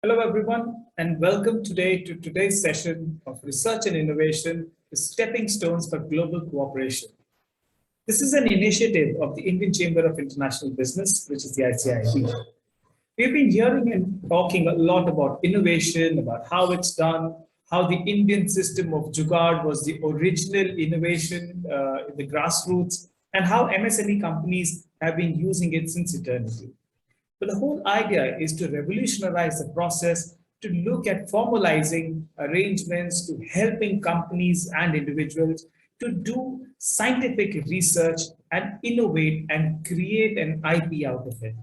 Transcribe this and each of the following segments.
Hello, everyone, and welcome today to today's session of Research and Innovation, the Stepping Stones for Global Cooperation. This is an initiative of the Indian Chamber of International Business, which is the ICIB. We've been hearing and talking a lot about innovation, about how it's done, how the Indian system of Jugaad was the original innovation in the grassroots, and how MSME companies have been using it since eternity. But the whole idea is to revolutionize the process, to look at formalizing arrangements, to helping companies and individuals to do scientific research and innovate and create an IP out of it,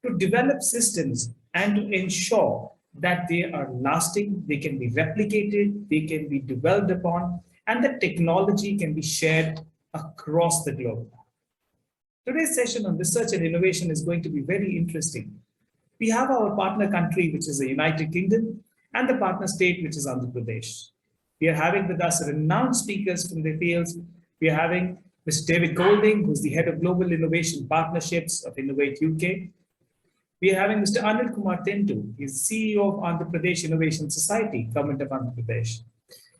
to develop systems and to ensure that they are lasting, they can be replicated, they can be developed upon, and the technology can be shared across the globe. Today's session on research and innovation is going to be very interesting. We have our partner country, which is the United Kingdom, and the partner state, which is Andhra Pradesh. We are having with us renowned speakers from the fields. We are having Mr. David Golding, who's the head of Global Innovation Partnerships of Innovate UK. We are having Mr. Anil Kumar Tentu. He's CEO of Andhra Pradesh Innovation Society, Government of Andhra Pradesh.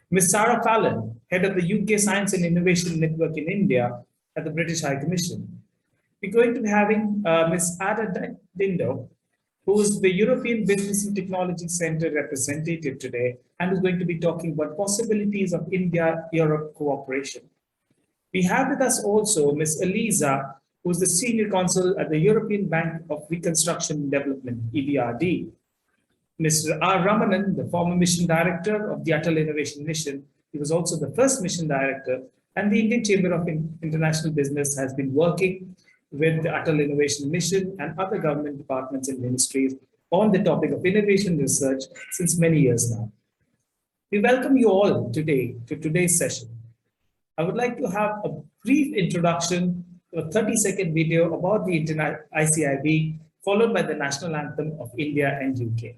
Ms. Sarah Fallon, head of the UK Science and Innovation Network in India at the British High Commission. We're going to be having Ms. Dyndo, who's the European Business and Technology Center representative today, and is going to be talking about possibilities of India-Europe cooperation. We have with us also Ms. Eliza, who's the Senior Counsel at the European Bank of Reconstruction and Development, EBRD. Mr. R. Ramanan, the former Mission Director of the Untitled Innovation Mission. He was also the first Mission Director, and the Indian Chamber of International Business has been working with the Untitled Innovation Mission and other government departments and ministries on the topic of innovation research since many years now. We welcome you all today to today's session. I would like to have a brief introduction to a 30-second video about the ICIB, followed by the national anthem of India and UK.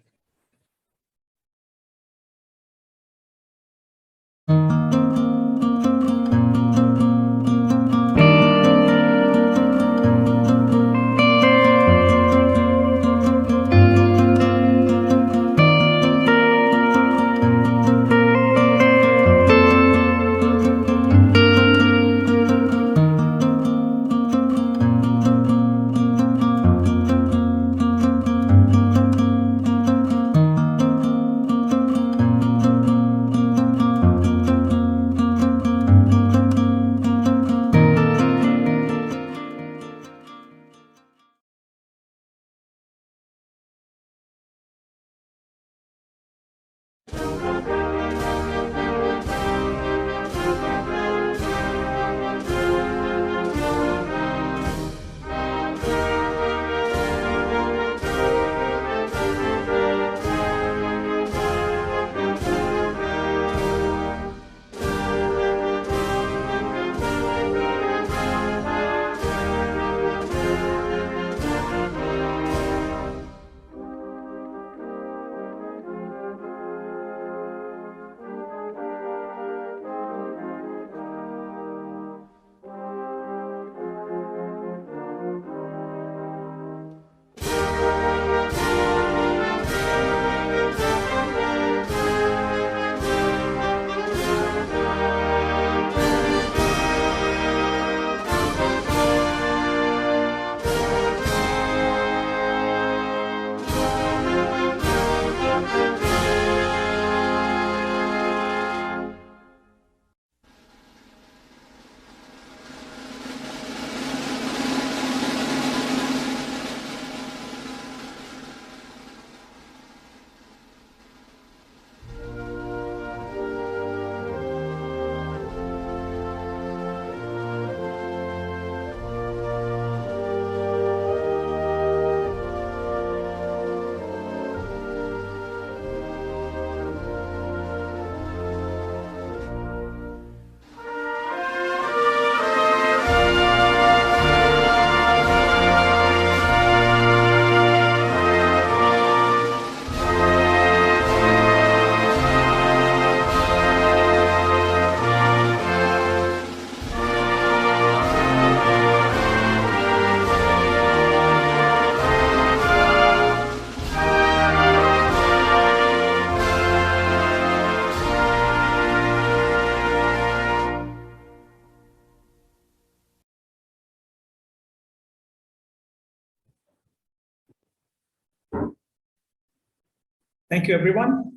Thank you, everyone.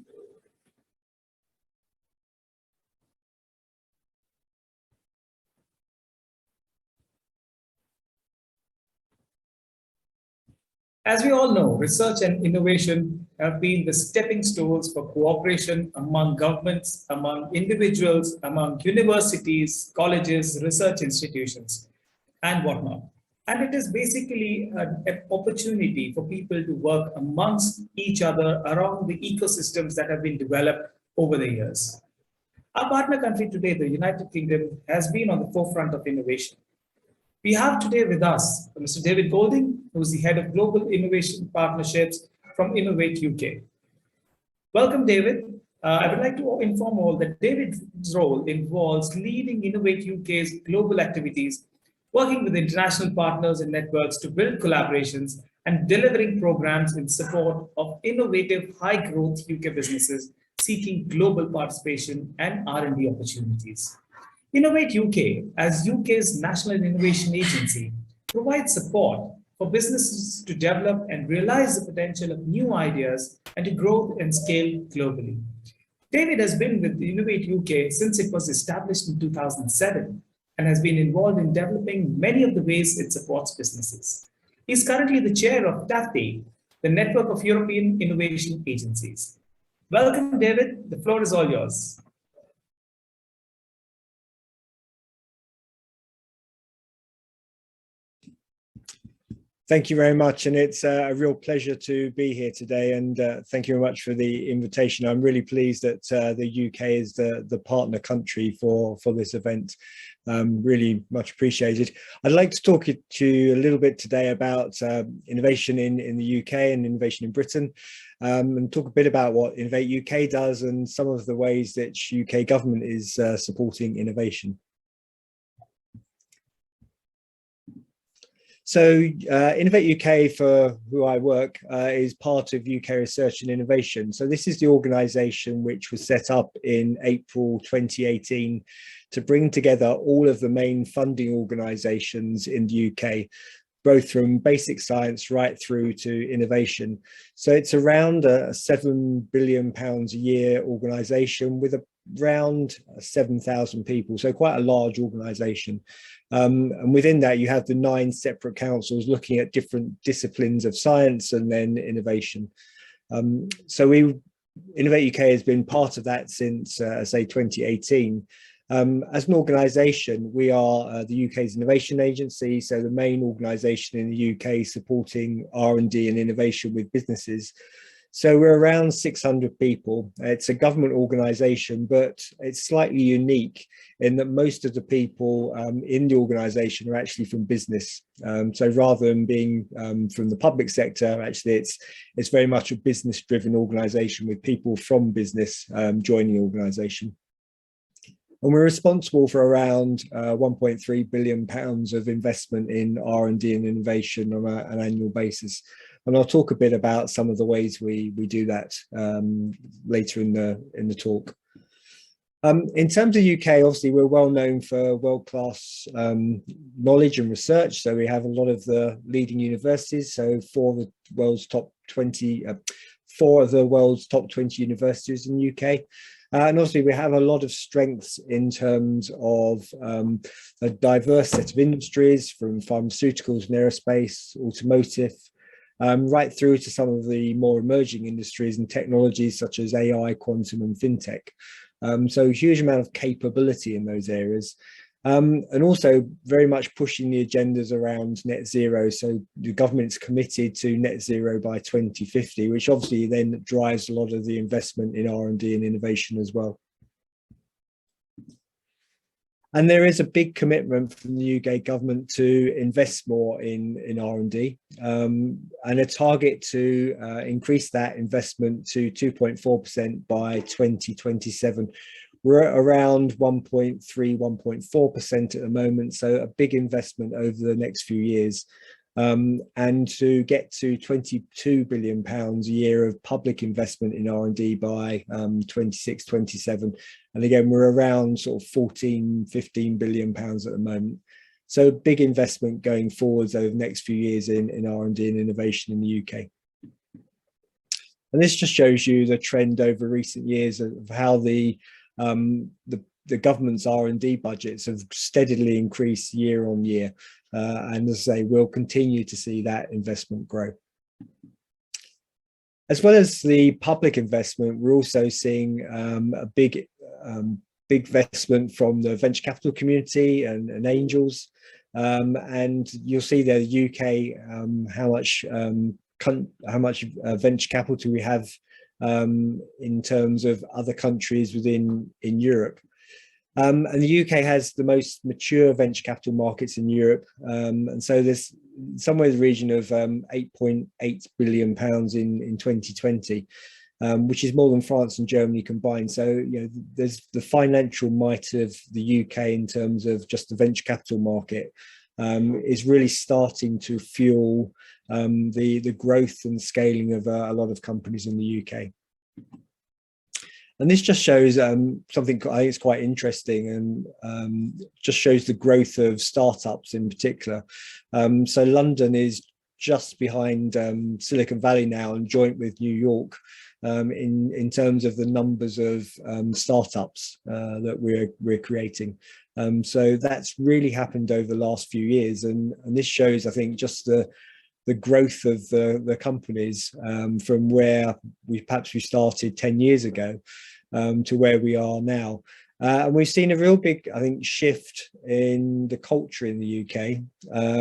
As we all know, research and innovation have been the stepping stones for cooperation among governments, among individuals, among universities, colleges, research institutions, and whatnot. And it is basically an opportunity for people to work amongst each other around the ecosystems that have been developed over the years. Our partner country today, the United Kingdom, has been on the forefront of innovation. We have today with us Mr. David Golding, who is the head of Global Innovation Partnerships from Innovate UK. Welcome, David. I would like to inform all that David's role involves leading Innovate UK's global activities, working with international partners and networks to build collaborations and delivering programs in support of innovative, high-growth UK businesses seeking global participation and R&D opportunities. Innovate UK, as UK's national innovation agency, provides support for businesses to develop and realize the potential of new ideas and to grow and scale globally. David has been with Innovate UK since it was established in 2007 and has been involved in developing many of the ways it supports businesses. He is currently the chair of TAFE, the Network of European Innovation Agencies. Welcome, David. The floor is all yours. Thank you very much, and it's a real pleasure to be here today, and thank you very much for the invitation. I'm really pleased that the UK is the partner country for this event. Really much appreciated. I'd like to talk to you a little bit today about innovation in the UK and innovation in Britain, and talk a bit about what Innovate UK does and some of the ways that UK government is supporting innovation. So Innovate UK, for who I work, is part of UK Research and Innovation. So this is the organisation which was set up in April 2018 to bring together all of the main funding organisations in the UK, both from basic science right through to innovation. So it's around a £7 billion a year organisation with around 7,000 people, so quite a large organisation. And within that, you have the 9 separate councils looking at different disciplines of science and then innovation. So Innovate UK has been part of that since, say, 2018. As an organisation, we are the UK's innovation agency, so the main organisation in the UK supporting R&D and innovation with businesses. So we're around 600 people. It's a government organisation, but it's slightly unique in that most of the people in the organisation are actually from business. So rather than being from the public sector, actually it's very much a business-driven organisation with people from business joining the organisation. And we're responsible for around £1.3 billion of investment in R&D and innovation on an annual basis. And I'll talk a bit about some of the ways we do that later in the talk. In terms of UK, obviously, we're well known for world-class knowledge and research. So we have a lot of the leading universities. So 4 of the world's top 20 universities in the UK. And obviously, we have a lot of strengths in terms of a diverse set of industries, from pharmaceuticals and aerospace, automotive, right through to some of the more emerging industries and technologies such as AI, quantum and fintech. So a huge amount of capability in those areas. And also very much pushing the agendas around net zero. So the government's committed to net zero by 2050, which obviously then drives a lot of the investment in R&D and innovation as well. And there is a big commitment from the UK government to invest more in R&D and a target to increase that investment to 2.4% by 2027. We're at around 1.3, 1.4% at the moment, so a big investment over the next few years. And to get to £22 billion a year of public investment in R&D by 26, 27. And again, we're around sort of 14, 15 billion pounds at the moment. So big investment going forwards over the next few years in R&D and innovation in the UK. And this just shows you the trend over recent years of how the government's R&D budgets have steadily increased year on year. And as I say, we'll continue to see that investment grow. As well as the public investment, we're also seeing a big investment from the venture capital community and angels. And you'll see there the UK, how much venture capital we have in terms of other countries in Europe. And the UK has the most mature venture capital markets in Europe. And so there's somewhere in the region of £8.8 billion in 2020, which is more than France and Germany combined. So, you know, there's the financial might of the UK in terms of just the venture capital market is really starting to fuel the growth and scaling of a lot of companies in the UK. And this just shows something I think is quite interesting, and just shows the growth of startups in particular. So London is just behind Silicon Valley now, and joint with New York in terms of the numbers of startups that we're creating. So that's really happened over the last few years, and this shows, I think, just the growth of the companies from where we started 10 years ago to where we are now. And we've seen a real big, I think, shift in the culture in the UK,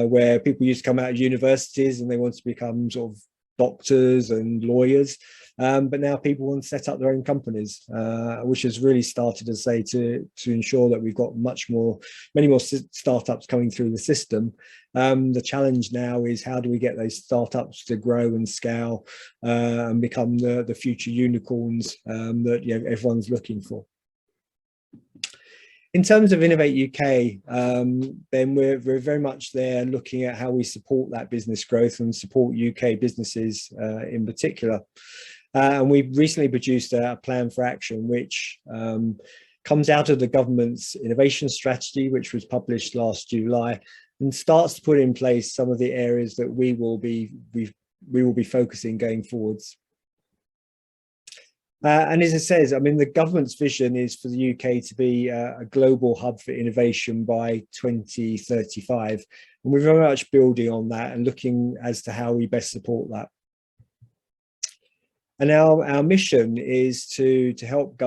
where people used to come out of universities and they want to become sort of doctors and lawyers. But now people want to set up their own companies, which has really started, as I say, to ensure that we've got many more startups coming through the system. The challenge now is, how do we get those startups to grow and scale and become the future unicorns that, you know, everyone's looking for. In terms of Innovate UK, then we're very much there looking at how we support that business growth and support UK businesses in particular. And we've recently produced a plan for action, which comes out of the government's innovation strategy, which was published last July, and starts to put in place some of the areas that we will be focusing going forwards. And as it says, I mean, the government's vision is for the UK to be a global hub for innovation by 2035. And we're very much building on that and looking as to how we best support that. And our mission is to help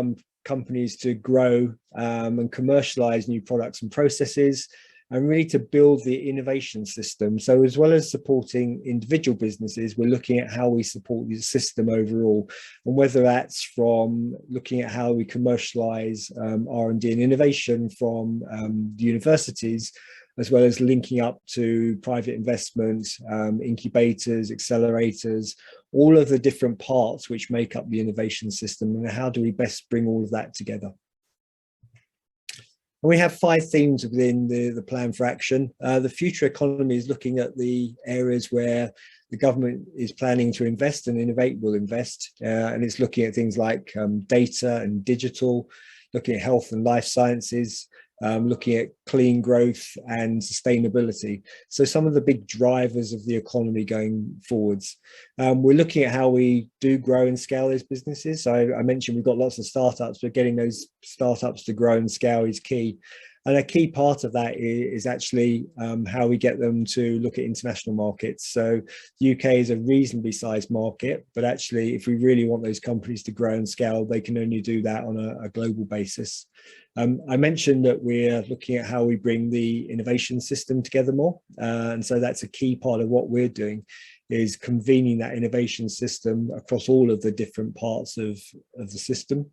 companies to grow and commercialize new products and processes, and really to build the innovation system. So as well as supporting individual businesses, we're looking at how we support the system overall, and whether that's from looking at how we commercialize R&D and innovation from the universities, as well as linking up to private investment, incubators, accelerators, all of the different parts which make up the innovation system, and how do we best bring all of that together. And we have 5 themes within the plan for action. The future economy is looking at the areas where the government is planning to invest, and Innovate will invest. And it's looking at things like data and digital, looking at health and life sciences, looking at clean growth and sustainability. So some of the big drivers of the economy going forwards. We're looking at how we do grow and scale those businesses. So I mentioned we've got lots of startups, but getting those startups to grow and scale is key. And a key part of that is actually how we get them to look at international markets. So the UK is a reasonably sized market, but actually if we really want those companies to grow and scale, they can only do that on a global basis. I mentioned that we're looking at how we bring the innovation system together more. And so that's a key part of what we're doing, is convening that innovation system across all of the different parts of the system.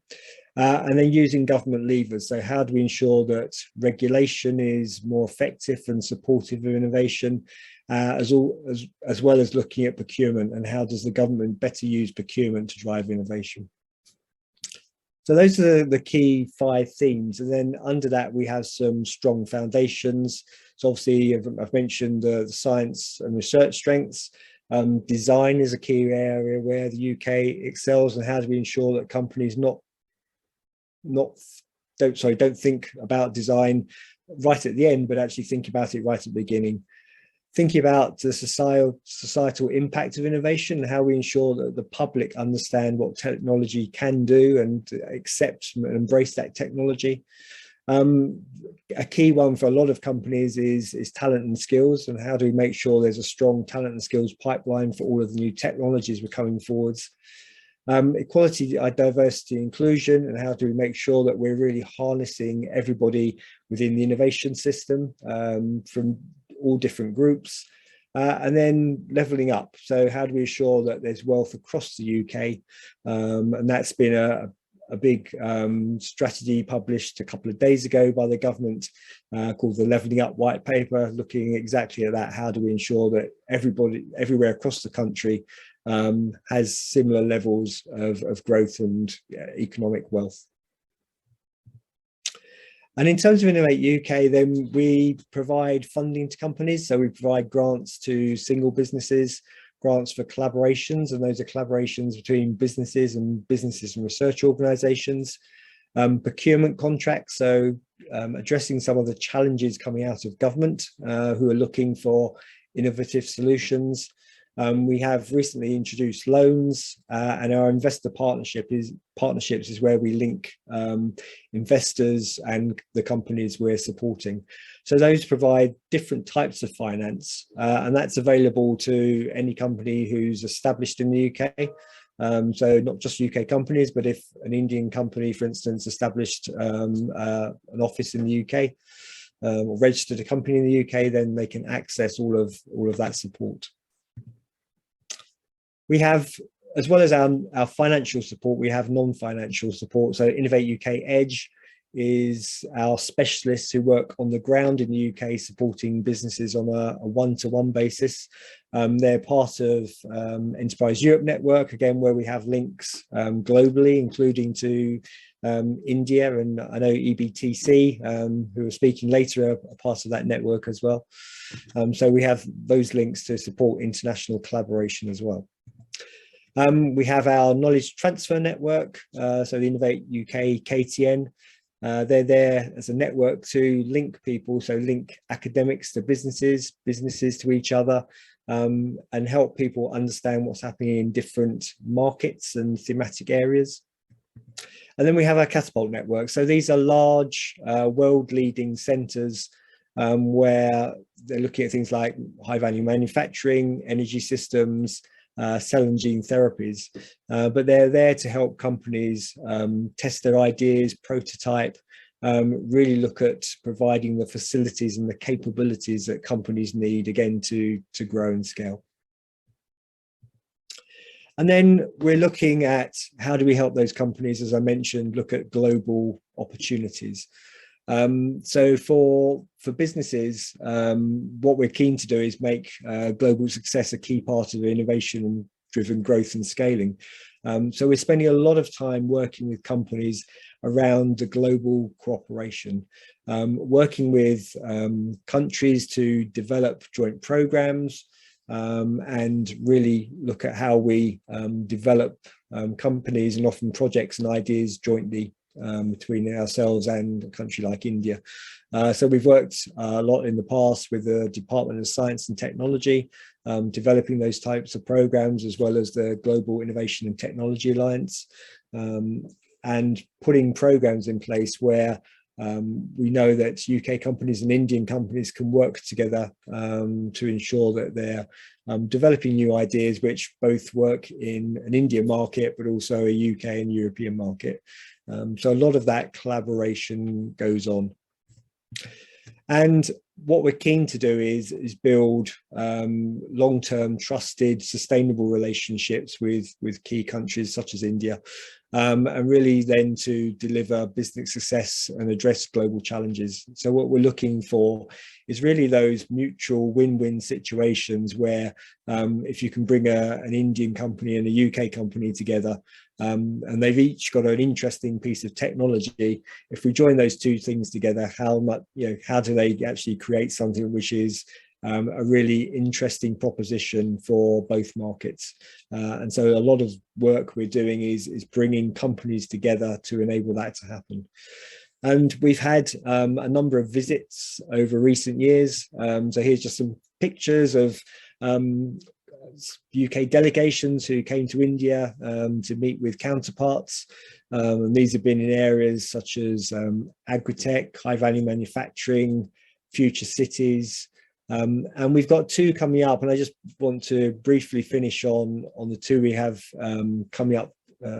And then using government levers. So how do we ensure that regulation is more effective and supportive of innovation, as well as looking at procurement, and how does the government better use procurement to drive innovation? So those are the key 5 themes. And then under that, we have some strong foundations. So obviously, I've mentioned the science and research strengths. Design is a key area where the UK excels, and how do we ensure that companies don't think about design right at the end, but actually think about it right at the beginning. thinking about the societal impact of innovation, how we ensure that the public understand what technology can do and accept and embrace that technology. A key one for a lot of companies is talent and skills, and how do we make sure there's a strong talent and skills pipeline for all of the new technologies we're coming forwards. Equality, diversity, inclusion, and how do we make sure that we're really harnessing everybody within the innovation system from all different groups, and then levelling up. So how do we ensure that there's wealth across the UK? And that's been a big strategy published a couple of days ago by the government called the Levelling Up White Paper, looking exactly at that. How do we ensure that everybody everywhere across the country has similar levels of growth and economic wealth? And in terms of Innovate UK, then we provide funding to companies. So we provide grants to single businesses, grants for collaborations, and those are collaborations between businesses and research organisations, procurement contracts, so addressing some of the challenges coming out of government who are looking for innovative solutions. We have recently introduced loans, and our investor partnerships is where we link investors and the companies we're supporting. So those provide different types of finance, and that's available to any company who's established in the UK. So not just UK companies, but if an Indian company, for instance, established an office in the UK or registered a company in the UK, then they can access all of that support. We have, as well as our financial support, we have non-financial support. So Innovate UK Edge is our specialists who work on the ground in the UK supporting businesses on a one-to-one basis. They're part of Enterprise Europe Network, again, where we have links globally, including to India, and I know EBTC, who are speaking later, are part of that network as well. So we have those links to support international collaboration as well. We have our knowledge transfer network, so the Innovate UK KTN. They're there as a network to link people, so link academics to businesses to each other, and help people understand what's happening in different markets and thematic areas. And then we have our Catapult Network. So these are large world-leading centres where they're looking at things like high-value manufacturing, energy systems, cell and gene therapies, but they're there to help companies test their ideas, prototype, really look at providing the facilities and the capabilities that companies need, again, to grow and scale. And then we're looking at how do we help those companies, as I mentioned, look at global opportunities. So for businesses, what we're keen to do is make global success a key part of innovation-driven growth and scaling. So we're spending a lot of time working with companies around the global cooperation, working with countries to develop joint programs, and really look at how we develop companies and often projects and ideas jointly between ourselves and a country like India. So we've worked a lot in the past with the Department of Science and Technology, developing those types of programs, as well as the Global Innovation and Technology Alliance, and putting programs in place where we know that UK companies and Indian companies can work together to ensure that they're developing new ideas which both work in an Indian market, but also a UK and European market. So a lot of that collaboration goes on. And what we're keen to do is build long-term, trusted, sustainable relationships with key countries such as India, and really then to deliver business success and address global challenges. So what we're looking for is really those mutual win-win situations where if you can bring an Indian company and a UK company together, and they've each got an interesting piece of technology, if we join those two things together, how do they actually create something which is a really interesting proposition for both markets? And so a lot of work we're doing is bringing companies together to enable that to happen. And we've had a number of visits over recent years. So here's just some pictures of UK delegations who came to India to meet with counterparts. And these have been in areas such as agri-tech, high-value manufacturing, future cities. And we've got two coming up, and I just want to briefly finish on the two we have coming up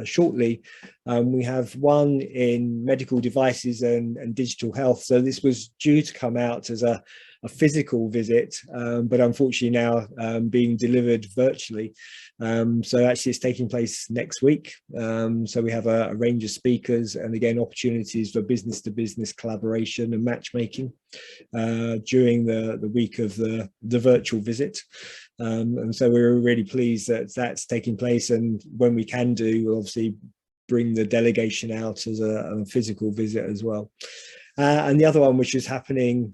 shortly. We have one in medical devices and digital health. So this was due to come out as a physical visit, but unfortunately now being delivered virtually. So actually it's taking place next week. So we have a range of speakers, and again, opportunities for business to business collaboration and matchmaking during the week of the virtual visit. And so we're really pleased that that's taking place, and when we can do, we'll obviously bring the delegation out as a physical visit as well. And the other one, which is happening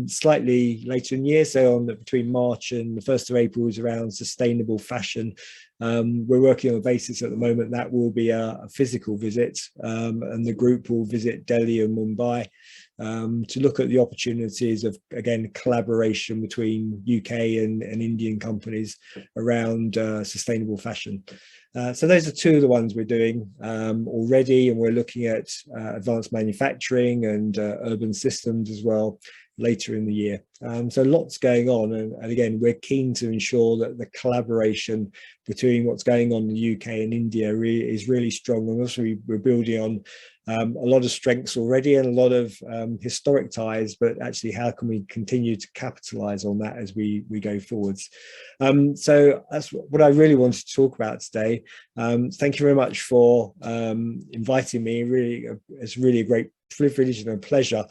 slightly later in the year, so between March and the 1st of April, is around sustainable fashion. We're working on the basis at the moment that will be a physical visit, and the group will visit Delhi and Mumbai to look at the opportunities of, again, collaboration between UK and Indian companies around sustainable fashion. So those are two of the ones we're doing already, and we're looking at advanced manufacturing and urban systems as well later in the year. So lots going on, and again, we're keen to ensure that the collaboration between what's going on in the UK and India is really strong, and also we're building on a lot of strengths already and a lot of historic ties, but actually how can we continue to capitalize on that as we go forwards. So that's what I really wanted to talk about today. Thank you very much for inviting me. Really, it's really a great privilege and a pleasure.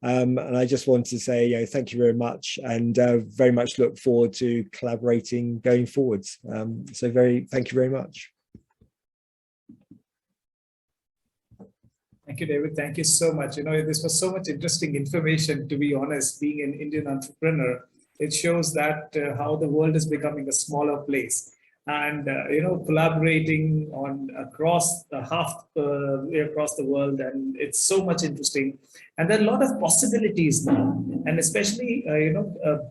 And I just want to say, thank you very much, and very much look forward to collaborating going forwards. So thank you very much. Thank you, David. Thank you so much. This was so much interesting information, to be honest. Being an Indian entrepreneur, it shows that how the world is becoming a smaller place. And collaborating on across the world, and it's so much interesting, and there are a lot of possibilities now, and especially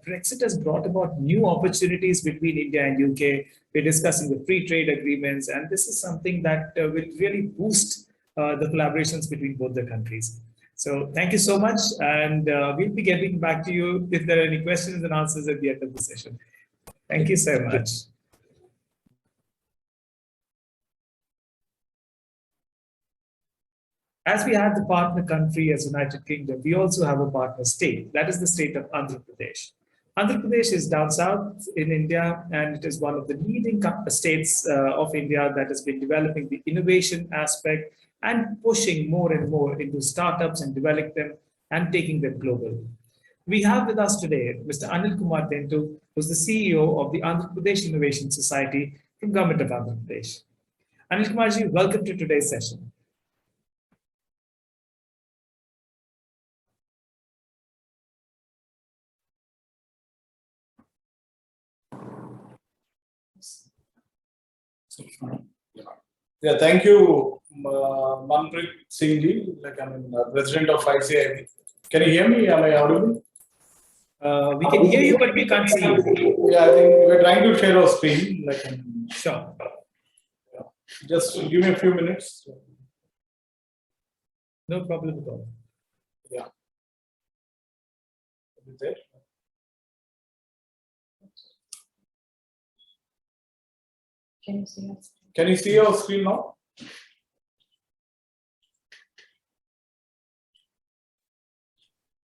Brexit has brought about new opportunities between India and UK. We're discussing the free trade agreements, and this is something that will really boost the collaborations between both the countries. So thank you so much, and we'll be getting back to you if there are any questions and answers at the end of the session. Thank you so much. As we have the partner country as United Kingdom, we also have a partner state. That is the state of Andhra Pradesh. Andhra Pradesh is down south in India, and it is one of the leading states of India that has been developing the innovation aspect and pushing more and more into startups and developing them and taking them global. We have with us today Mr. Anil Kumar Tentu, who's the CEO of the Andhra Pradesh Innovation Society from Government of Andhra Pradesh. Anil Kumarji, welcome to today's session. Yeah, thank you, Manpreet Singh, president of ICIB. Can you hear me? Am I audible? We can hear you, but we can't see you. Yeah, I think we're trying to share our screen. Sure. Yeah. Just give me a few minutes. No problem at all. Yeah. Is it there? Can you see us? Can you see your screen now?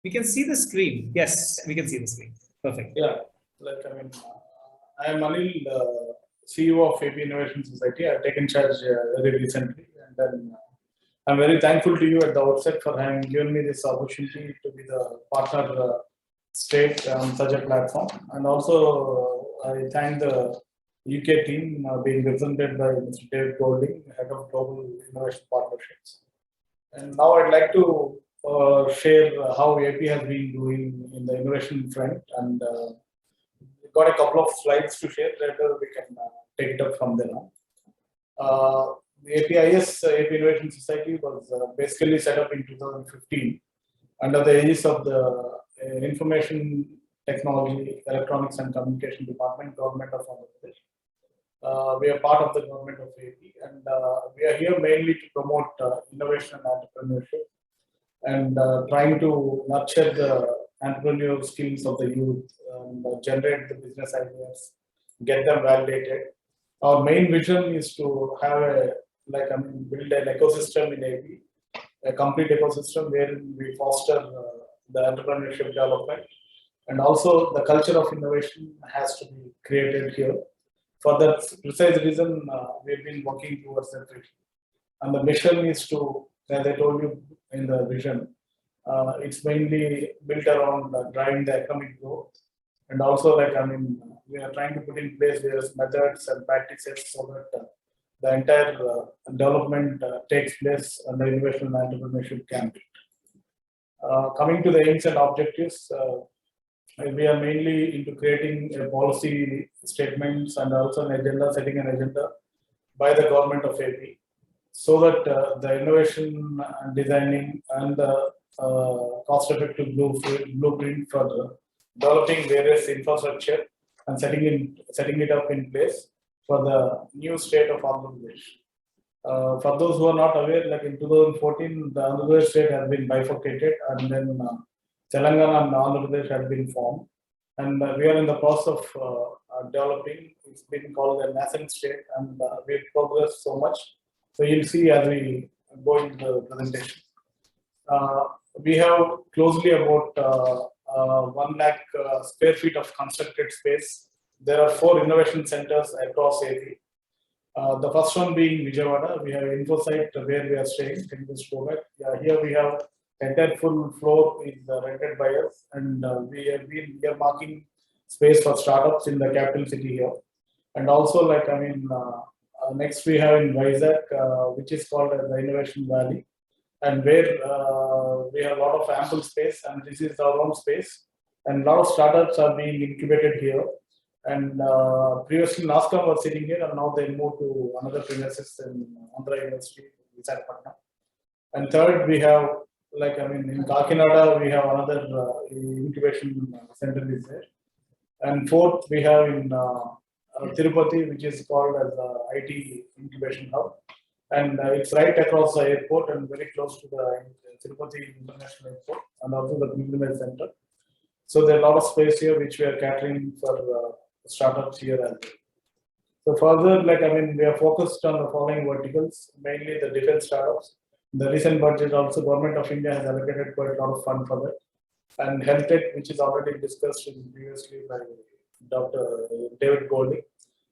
We can see the screen. Yes, we can see the screen. Perfect. Yeah, I am Anil, CEO of AP Innovation Society. I've taken charge very recently, and then I'm very thankful to you at the outset for having given me this opportunity to be the partner state on such a platform. And also, I thank the UK team being represented by Mr. David Golding, Head of Global Innovation Partnerships. And now I'd like to share how AP has been doing in the innovation front, and we've got a couple of slides to share. Later we can take it up from there on. The APIS, AP Innovation Society, was basically set up in 2015 under the aegis of the Information Technology, Electronics and Communication Department, Government of Andhra Pradesh. We are part of the government of AP, and we are here mainly to promote innovation and entrepreneurship, and trying to nurture the entrepreneurial skills of the youth and generate the business ideas, get them validated. Our main vision is to have build an ecosystem in AP, a complete ecosystem wherein we foster the entrepreneurship development, and also the culture of innovation has to be created here. For that precise reason, we've been working towards that vision. And the mission is to, as I told you in the vision, it's mainly built around driving the economic growth. And also, we are trying to put in place various methods and practices so that the entire development takes place under innovation and entrepreneurship campaign. Coming to the aims and objectives, we are mainly into creating a policy statements and also an agenda, setting an agenda by the government of AP, so that the innovation and designing and the cost-effective blueprint for developing various infrastructure and setting it up in place for the new state of Andhra Pradesh. For those who are not aware, like in 2014, the Andhra Pradesh state has been bifurcated, and then Telangana and Andhra Pradesh had been formed, and we are in the process of developing. It's been called a nascent state, and we've progressed so much. So you'll see as we go into the presentation. We have closely about 1 lakh square feet of constructed space. There are 4 innovation centers across AP. The first one being Vijayawada. We have InfoSite where we are staying. Can you just go back? Yeah, here we have entire full floor is rented by us, and we are marking space for startups in the capital city here. And also, next we have in Vizag, which is called as the Innovation Valley, and where we have a lot of ample space, and this is our own space, and a lot of startups are being incubated here. And previously NASCOM was sitting here, and now they moved to another premises in Andhra University, Visakhapatnam. And third, we have in Kakinada, we have another incubation center is there. And fourth, we have in Tirupati, which is called as the IT incubation hub. And it's right across the airport and very close to the Tirupati International Airport and also the Pilgrimage Center. So there's a lot of space here which we are catering for startups here as well. So further, we are focused on the following verticals, mainly the defense startups. The recent budget also, Government of India has allocated quite a lot of fund for that. And health tech, which is already discussed previously by Dr. David Golding.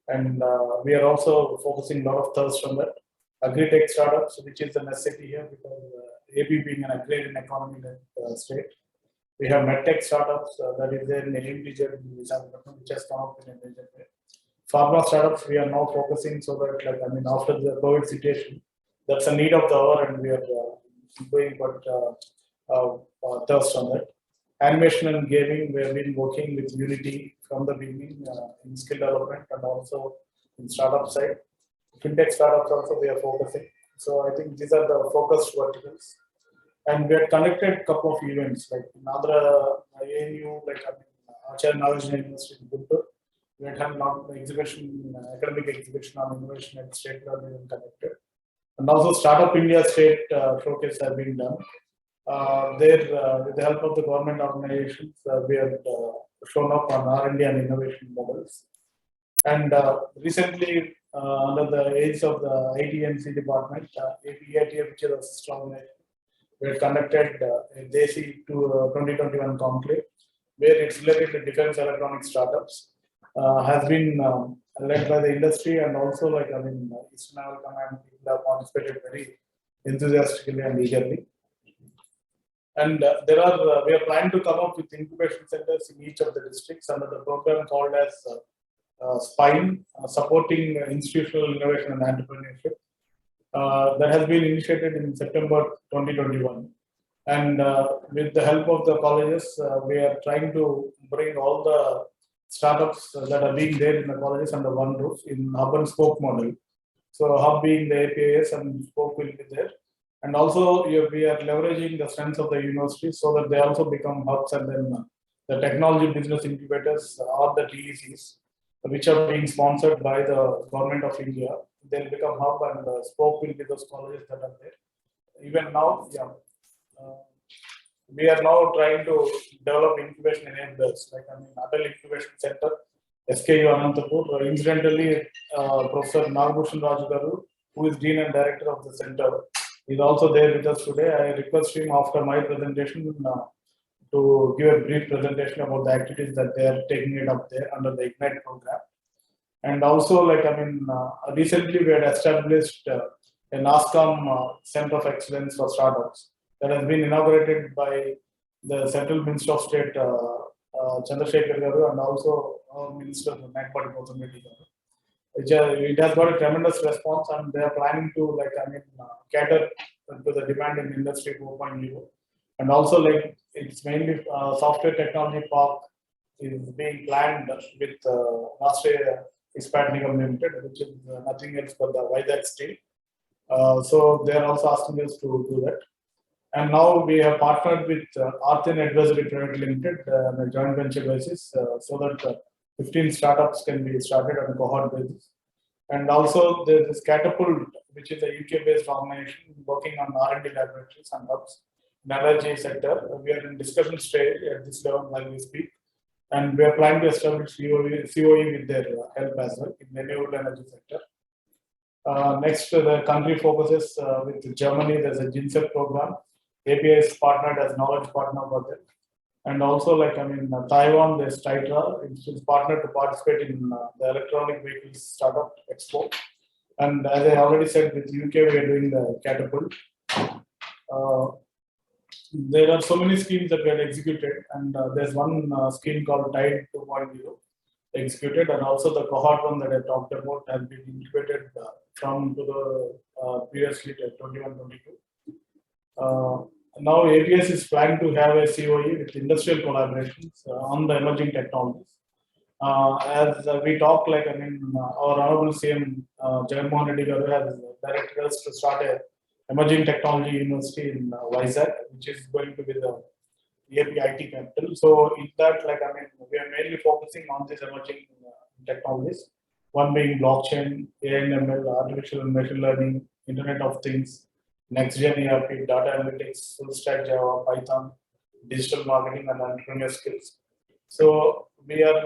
And we are also focusing a lot of thirst on that. Agri-tech startups, which is a necessity here because AP being an agrarian economy state. We have medtech startups that is there in AMD which has come up in a major way. Pharma startups, we are now focusing so that after the COVID situation, that's a need of the hour, and we are doing thirst on that. Animation and gaming, we have been working with Unity from the beginning in skill development and also in startup side. Fintech startups also we are focusing. So I think these are the focused verticals. And we have conducted a couple of events like in Andhra, ANU, Acharya Nagarjuna University in Guntur. We had an exhibition, academic exhibition on innovation and state learning and conducted. And also Startup India State Showcase have been done. There, with the help of the government organizations, we have shown up on R&D and innovation models. And recently, under the aids of the ITNC department, APITF, which is a system organization, we have conducted a DESI 2021 conclave, where it's related to defense electronic startups. Has been led by the industry, and also Eastern Naval Command people have participated very enthusiastically and eagerly. And we are planning to come up with incubation centers in each of the districts under the program called as SPINE, Supporting Institutional Innovation and Entrepreneurship. That has been initiated in September 2021. And with the help of the colleges, we are trying to bring all the startups that are being there in the colleges under one roof in hub and spoke model. So hub being the APIS and spoke will be there. And also we are leveraging the strengths of the university so that they also become hubs, and then the technology business incubators or the TECs, which are being sponsored by the government of India. They'll become hub and spoke will be those colleges that are there. Even now, we are now trying to develop incubation enablers, like Adult Incubation Center, SKU Anantapur. Incidentally, Professor Nagbhushan Raju, who is Dean and Director of the center, is also there with us today. I request him after my presentation to give a brief presentation about the activities that they are taking it up there under the Ignite program. And also, recently we had established a NASCOM Center of Excellence for Startups that has been inaugurated by the Central Minister of State, Chandrasekhar Garu, and also our Minister, Manpreet Singh. It has got a tremendous response, and they are planning to cater to the demand in Industry 4.0. And also, it's mainly software technology park is being planned with Rashtriya Ispat Nigam Limited, which is nothing else but the Vizag state. So they are also asking us to do that. And now we have partnered with Arthin Advisory Private Limited on a joint venture basis, so that 15 startups can be started on a cohort basis. And also there is Catapult, which is a UK-based organization working on R&D laboratories and hubs in the energy sector. We are in discussion stage at this level while we speak, and we are planning to establish COE with their help as well in the renewable energy sector. Next, the country focuses with Germany. There's a GINSEP program. API is partnered as knowledge partner for them. And also, Taiwan, there's Titra, it's partnered to participate in the electronic vehicles startup expo. And as I already said, with UK, we are doing the Catapult. There are so many schemes that we have executed, and there's one scheme called Tide 2.0 executed, and also the cohort one that I talked about has been incubated from to the previously 21-22. Now APS is planning to have a COE with industrial collaborations on the emerging technologies. As we talked, our Honorable CM Jagannath Reddy Garu has directed us to start a emerging technology university in Vizag, which is going to be the EBTC capital. So in that, we are mainly focusing on these emerging technologies. One being blockchain, AI and ML, artificial and machine learning, Internet of Things, next gen ERP, data analytics, full stack Java, Python, digital marketing, and entrepreneur skills. So we are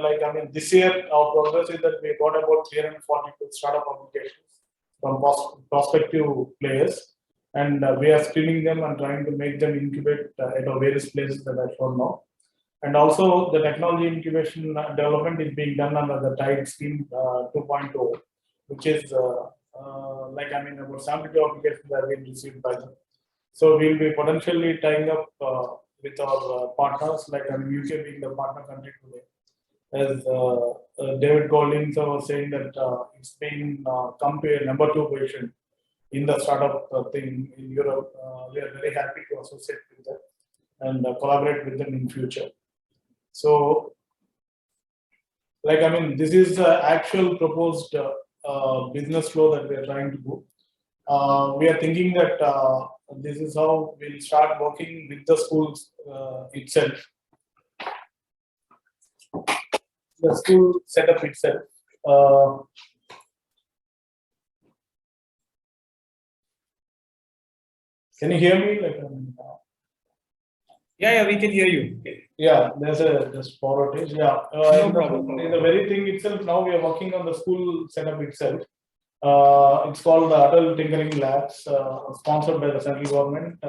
this year our progress is that we got about 342 startup applications from prospective players, and we are screening them and trying to make them incubate at various places that I shown now. And also the technology incubation development is being done under the TIDE scheme 2.0, which is about 72 applications that have been received by them. So we'll be potentially tying up with our partners, UK being the partner country today. As David Golding was saying that it's been come to a number 2 position in the startup thing in Europe. We are very happy to associate with them and collaborate with them in future. So, this is the actual proposed business flow that we are trying to do. We are thinking that this is how we'll start working with the schools itself. The school setup itself. Can you hear me? Yeah, we can hear you. Yeah, there's a just power outage. Yeah, no problem. In the very thing itself, now we are working on the school setup itself. It's called the Adult Tinkering Labs, sponsored by the central government.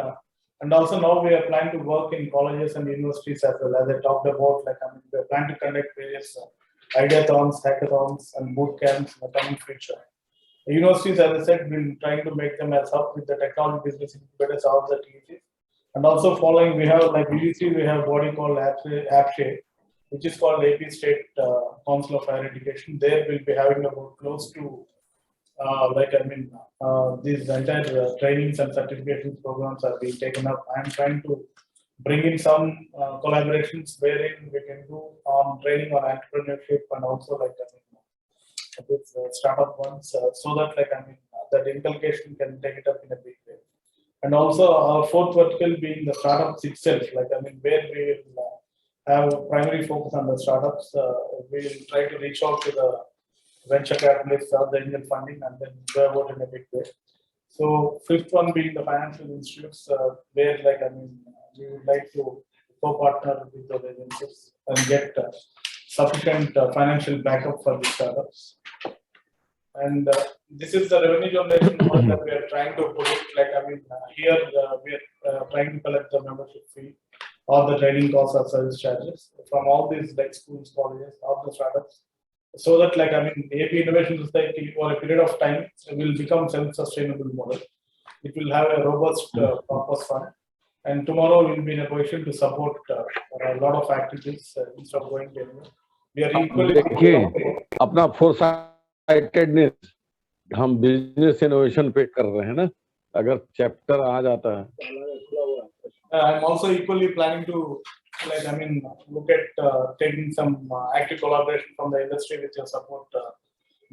And also now we are planning to work in colleges and universities as well. As I talked about, we are planning to conduct various ideathons, hackathons, and boot camps in the coming future. The universities, as I said, we're trying to make them as hub with the technology business incubators of the TECs. And also following, we have EBTC, we have a body called AppShape, which is called AP State Council of Higher Education. There we'll be having about close to these entire trainings and certification programs are being taken up. I'm trying to bring in some collaborations wherein we can do training on entrepreneurship and also this startup ones, so that that inculcation can take it up in a big way. And also our 4th vertical being the startups itself, where we will have primary focus on the startups. We will try to reach out to the venture capitalists or the angel funding and then go about in a big way. So fifth one being the financial institutes, where we would like to co-partner with those agencies and get sufficient financial backup for the startups. And this is the revenue generation model that we are trying to put it. Here we are trying to collect the membership fee or the trading costs or service charges from all these schools, colleges, all the startups, so that AP Innovation Society for a period of time will become self-sustainable model. It will have a robust purpose fund, and tomorrow we will be in a position to support a lot of activities instead of going to anywhere. We are equally अपना फोरसाइटेडनेस हम business innovation पे कर रहे हैं ना, अगर chapter आ जाता है. I'm also equally planning to look at taking some active collaboration from the industry with your support,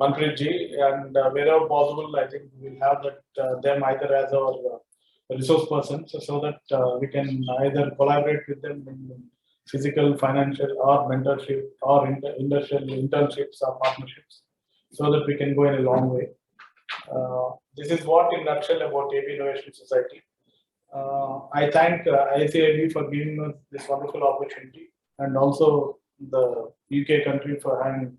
Manpreet ji, and wherever possible, I think we'll have that them either as our resource persons, so that we can either collaborate with them in physical, financial, or mentorship, or industrial internships or partnerships, so that we can go in a long way. This is what in a nutshell about AP Innovation Society. I thank ICIB for giving us this wonderful opportunity, and also the UK country for having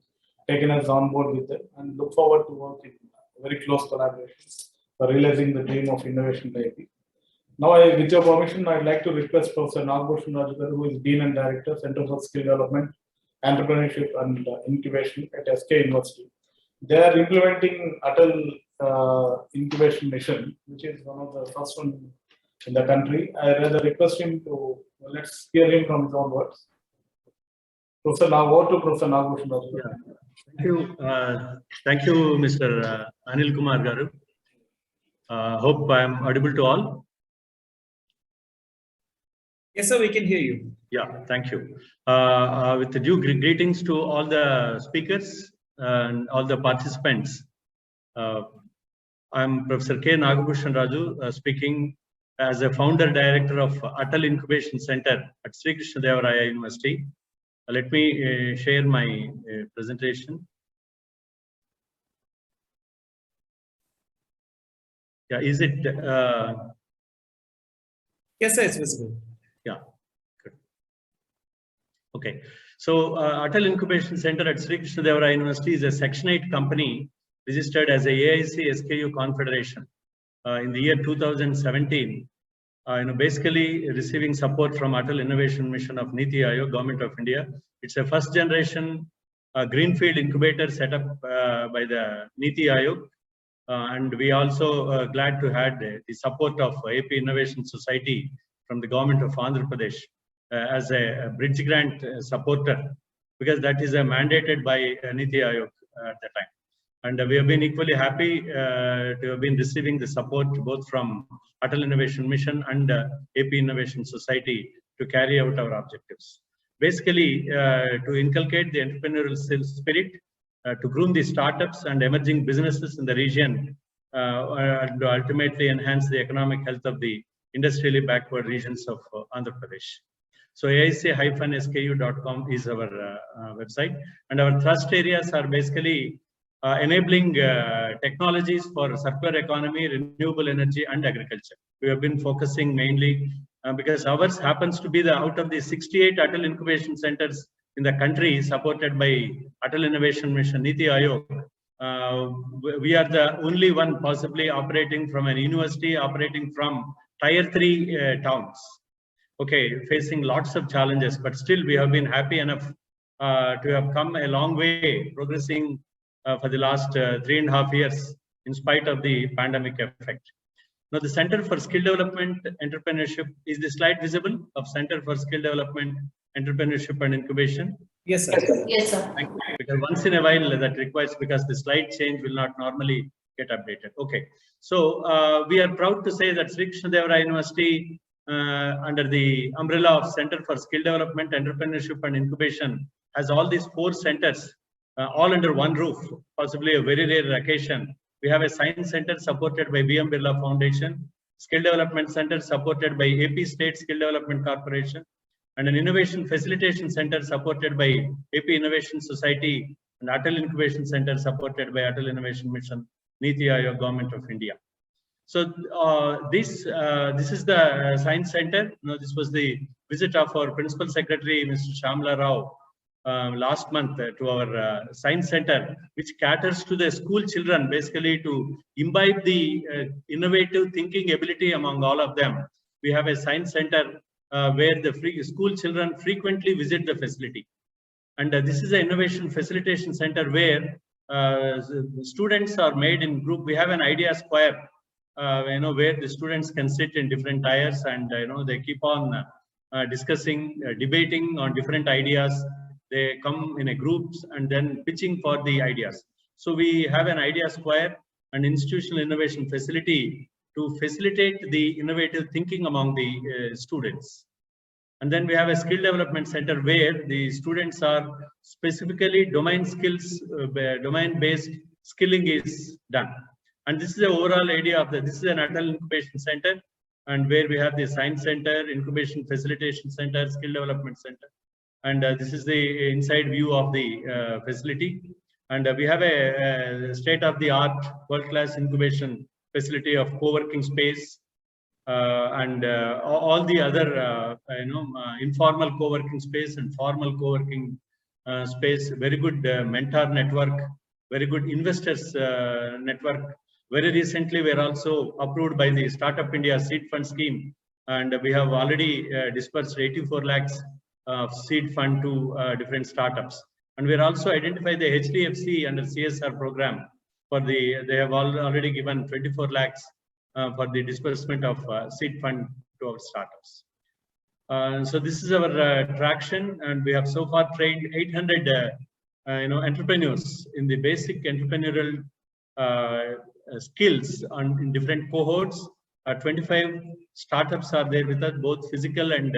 taken us on board with them, and look forward to working very close collaboration for realizing the dream of innovation in AP. Now, with your permission, I'd like to request Professor Nagbhushan Raju, who is Dean and Director, Center for Skill Development, Entrepreneurship and Incubation at SK University. They are implementing Atal Incubation Mission, which is one of the first one in the country. I rather request him to, let's hear him from his own words. Professor, now over to Professor Nagbhushan Raju. Yeah. Thank you, Mr. Anil Kumar Garu. Hope I am audible to all. Yes, sir, we can hear you. Yeah, thank you. With the due greetings to all the speakers and all the participants. I'm Professor K. Nagbhushan Raju, speaking as a founder director of Atal Incubation Center at Sri Krishna Deva Raya University. Let me share my presentation. Yeah, is it? Yes, sir, it's visible. Yeah, good. Okay, so Atal Incubation Center at Sri Krishna Deva Raya University is a Section 8 company registered as a AIC SKU Confederation in the year 2017. Basically receiving support from Atal Innovation Mission of Niti Aayog, Government of India. It's a first generation greenfield incubator set up by the Niti Aayog. And we also glad to have the support of AP Innovation Society from the Government of Andhra Pradesh as a bridge grant supporter, because that is mandated by Niti Aayog at the time. And we have been equally happy to have been receiving the support both from Atal Innovation Mission and AP Innovation Society to carry out our objectives. Basically, to inculcate the entrepreneurial spirit, to groom the startups and emerging businesses in the region, and to ultimately enhance the economic health of the industrially backward regions of Andhra Pradesh. So aic-sku.com is our website, and our thrust areas are basically enabling technologies for circular economy, renewable energy, and agriculture. We have been focusing mainly because ours happens to be the out of the 68 Atal Incubation Centers in the country supported by Atal Innovation Mission Niti Aayog. We are the only one possibly operating from an university, operating from Tier 3 towns. Okay, facing lots of challenges, but still we have been happy enough to have come a long way, progressing for the last 3.5 years in spite of the pandemic effect. Now, the Center for Skill Development Entrepreneurship, is the slide visible of Center for Skill Development Entrepreneurship and Incubation? Yes, sir. Yes, sir. Thank you. Because once in a while that requires, because the slide change will not normally get updated. Okay, so we are proud to say that Sri Krishna Deva Raya University, under the umbrella of Center for Skill Development, Entrepreneurship and Incubation, has all these 4 centers all under one roof, possibly a very rare occasion. We have a Science Center supported by VM Birla Foundation, Skill Development Center supported by AP State Skill Development Corporation, and an Innovation Facilitation Center supported by AP Innovation Society and Atal Incubation Center supported by Atal Innovation Mission, Niti Aayog, Government of India. So this is the Science Center. This was the visit of our Principal Secretary, Mr. Shamla Rao, last month to our Science Center, which caters to the school children, basically to imbibe the innovative thinking ability among all of them. We have a Science Center where the school children frequently visit the facility. And this is an Innovation Facilitation Center where students are made in group. We have an idea square, where the students can sit in different tiers and, they keep on discussing, debating on different ideas. They come in a groups and then pitching for the ideas. So we have an idea square and institutional innovation facility to facilitate the innovative thinking among the students. And then we have a skill development center where the students are specifically domain skills, domain-based skilling is done. And this is the overall idea of this is an Atal Incubation Center, and where we have the Science Center, Incubation Facilitation Center, Skill Development Center. And this is the inside view of the facility. And we have a state-of-the-art, world-class incubation facility of co-working space, and all the other, informal co-working space and formal co-working space. Very good mentor network, very good investors network. Very recently, we are also approved by the Startup India Seed Fund Scheme, and we have already dispersed 84 lakhs of seed fund to different startups. And we are also identified the HDFC under CSR program for the, they have already given 24 lakhs for the disbursement of seed fund to our startups. So this is our traction, and we have so far trained 800 entrepreneurs in the basic entrepreneurial skills in different cohorts. 25 startups are there with us, both physical and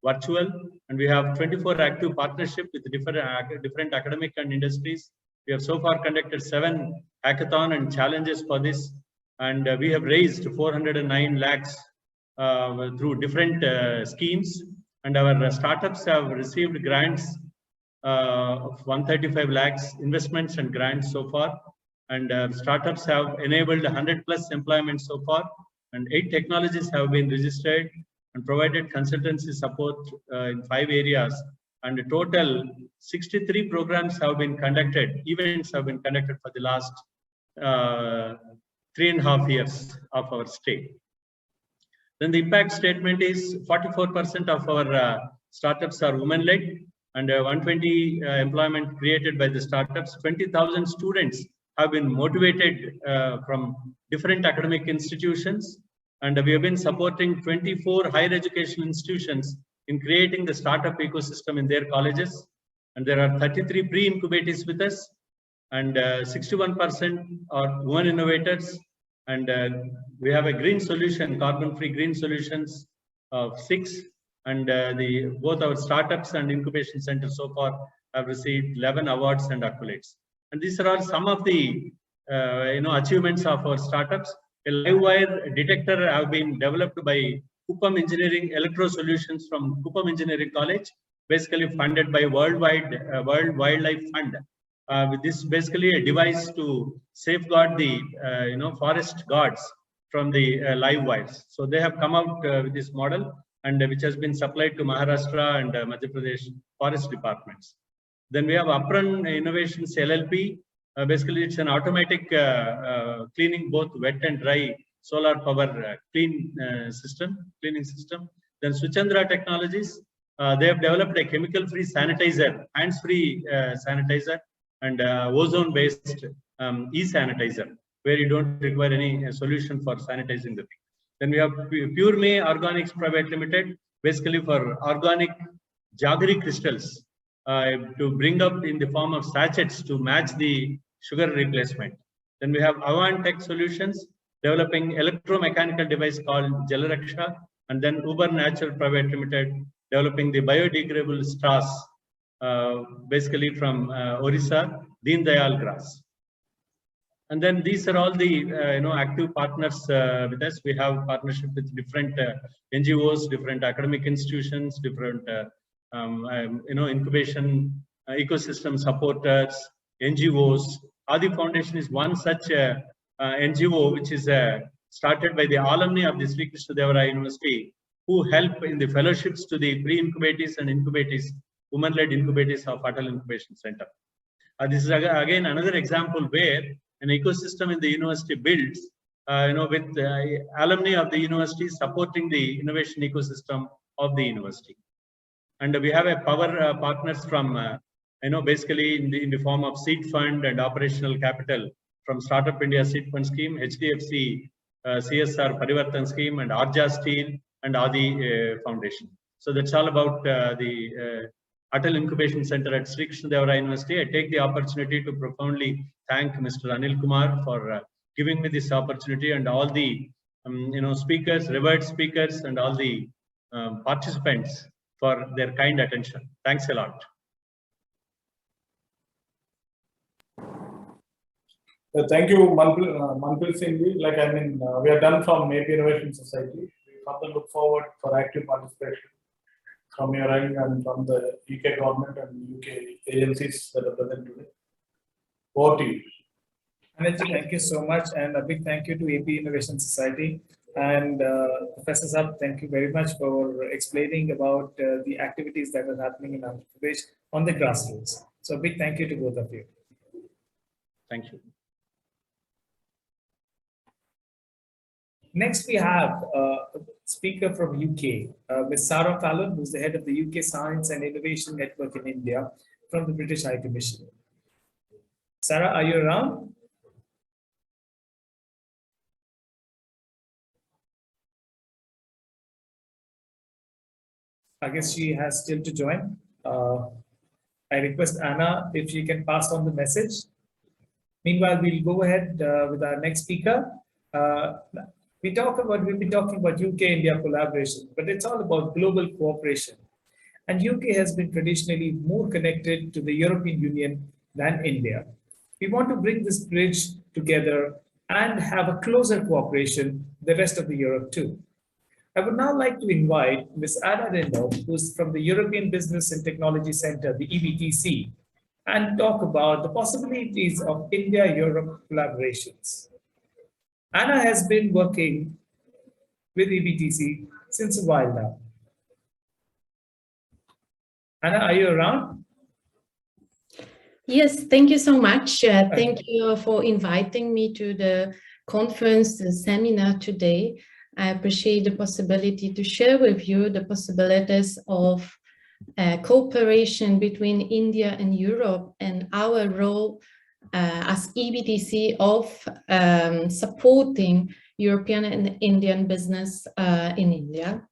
virtual, and we have 24 active partnerships with different academic and industries. We have so far conducted 7 hackathon and challenges for this, and we have raised 409 lakhs through different schemes, and our startups have received grants of 135 lakhs investments and grants so far, and startups have enabled 100+ employment so far, and 8 technologies have been registered and provided consultancy support in 5 areas, and a total 63 programs have been conducted, events have been conducted for the last 3.5 years of our stay. Then the impact statement is 44% of our startups are women-led, and 120 employment created by the startups. 20,000 students have been motivated from different academic institutions, and we have been supporting 24 higher education institutions in creating the startup ecosystem in their colleges. And there are 33 pre-incubators with us, and 61% are women innovators. And we have a green solution, carbon-free green solutions of 6. And both our startups and incubation centers so far have received 11 awards and accolades. And these are all some of the achievements of our startups. A live wire detector have been developed by Kuppam Engineering Electro Solutions from Kuppam Engineering College, basically funded by World Wildlife Fund. With this, basically a device to safeguard the forest guards from the live wires. So they have come out with this model, and which has been supplied to Maharashtra and Madhya Pradesh forest departments. Then we have Apran Innovations LLP. Basically, it's an automatic cleaning both wet and dry solar power cleaning system. Then Suchandra Technologies, they have developed a chemical-free sanitizer, hands-free sanitizer, and ozone-based e-sanitizer, where you don't require any solution for sanitizing the thing. Then we have Pure May Organics Private Limited, basically for organic jaggery crystals to bring up in the form of sachets to match the sugar replacement. Then we have Avant Tech Solutions, developing electromechanical device called Jalaraksha, and then Uber Natural Private Limited, developing the biodegradable straws, basically from Orissa, Deen Dayal grass. And then these are all the active partners with us. We have partnership with different NGOs, different academic institutions, different incubation ecosystem supporters, NGOs. Adi Foundation is one such NGO which is started by the alumni of the Sri Krishna Deva Raya University, who help in the fellowships to the pre-incubatees and incubatees, women-led incubatees of Atal Incubation Center. This is again another example where an ecosystem in the university builds, with alumni of the university supporting the innovation ecosystem of the university. And we have a power partners from, basically in the form of seed fund and operational capital from Startup India Seed Fund Scheme, HDFC CSR Parivartan Scheme, and Arja Steel and Adi Foundation. So that's all about the Atal Incubation Center at Sri Krishna Deva Raya University. I take the opportunity to profoundly thank Mr. Anil Kumar for giving me this opportunity, and all the speakers, revered speakers, and all the participants for their kind attention. Thanks a lot. Thank you, Manpreet Singh. We are done from AP Innovation Society. We further look forward for active participation from your end and from the UK government and UK agencies that are present today. Over to you. Anil, thank you so much, and a big thank you to AP Innovation Society. And Professor Sab, thank you very much for explaining about the activities that are happening in Andhra Pradesh on the grassroots. So a big thank you to both of you. Thank you. Next, we have a speaker from UK, Ms. Sarah Fallon, who's the head of the UK Science and Innovation Network in India from the British High Commission. Sarah, are you around? I guess she has still to join. I request Anna if she can pass on the message. Meanwhile, we'll go ahead with our next speaker. We've been talking about UK-India collaboration, but it's all about global cooperation. And UK has been traditionally more connected to the European Union than India. We want to bring this bridge together and have a closer cooperation with the rest of the Europe too. I would now like to invite Ms. Anna Dyndo, who's from the European Business and Technology Center, the EBTC, and talk about the possibilities of India-Europe collaborations. Anna has been working with EBTC since a while now. Anna, are you around? Yes, thank you so much. Thank you for inviting me to the conference, the seminar today. I appreciate the possibility to share with you the possibilities of cooperation between India and Europe and our role as EBTC of supporting European and Indian business in India.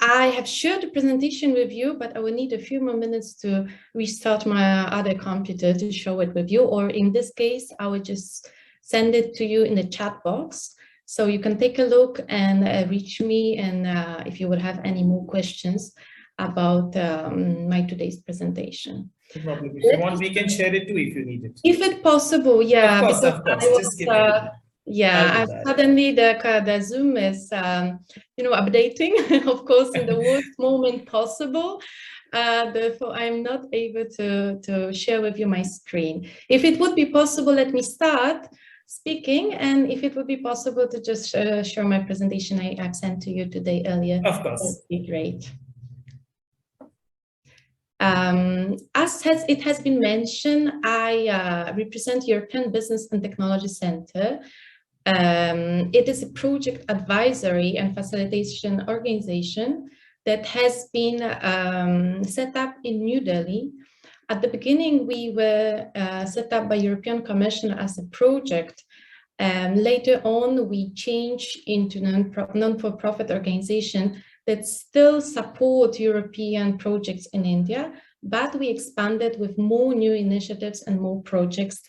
I have shared the presentation with you, but I will need a few more minutes to restart my other computer to show it with you, or in this case, I will just send it to you in the chat box. So you can take a look and reach me, and if you would have any more questions about my today's presentation. No problem. If you want, we can share it too if you need it. If it's possible, yeah. Of course. Just give it. Yeah, suddenly the Zoom is, updating, of course, in the worst moment possible. Therefore, I'm not able to share with you my screen. If it would be possible, let me start speaking, and if it would be possible to just share my presentation I've sent to you today earlier. Of course. That would be great. As it has been mentioned, I represent European Business and Technology Center. It is a project advisory and facilitation organization that has been set up in New Delhi. At the beginning, we were set up by European Commission as a project. Later on, we changed into non-for-profit organization that still support European projects in India, but we expanded with more new initiatives and more projects,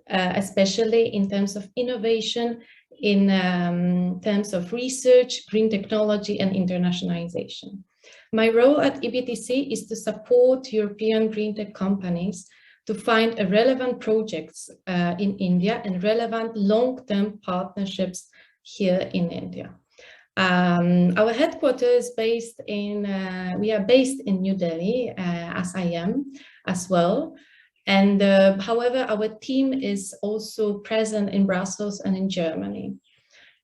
especially in terms of innovation, in terms of research, green technology, and internationalization. My role at EBTC is to support European green tech companies to find relevant projects in India and relevant long-term partnerships here in India. Our headquarters is based in, we are based in New Delhi, as I am as well. And however, our team is also present in Brussels and in Germany.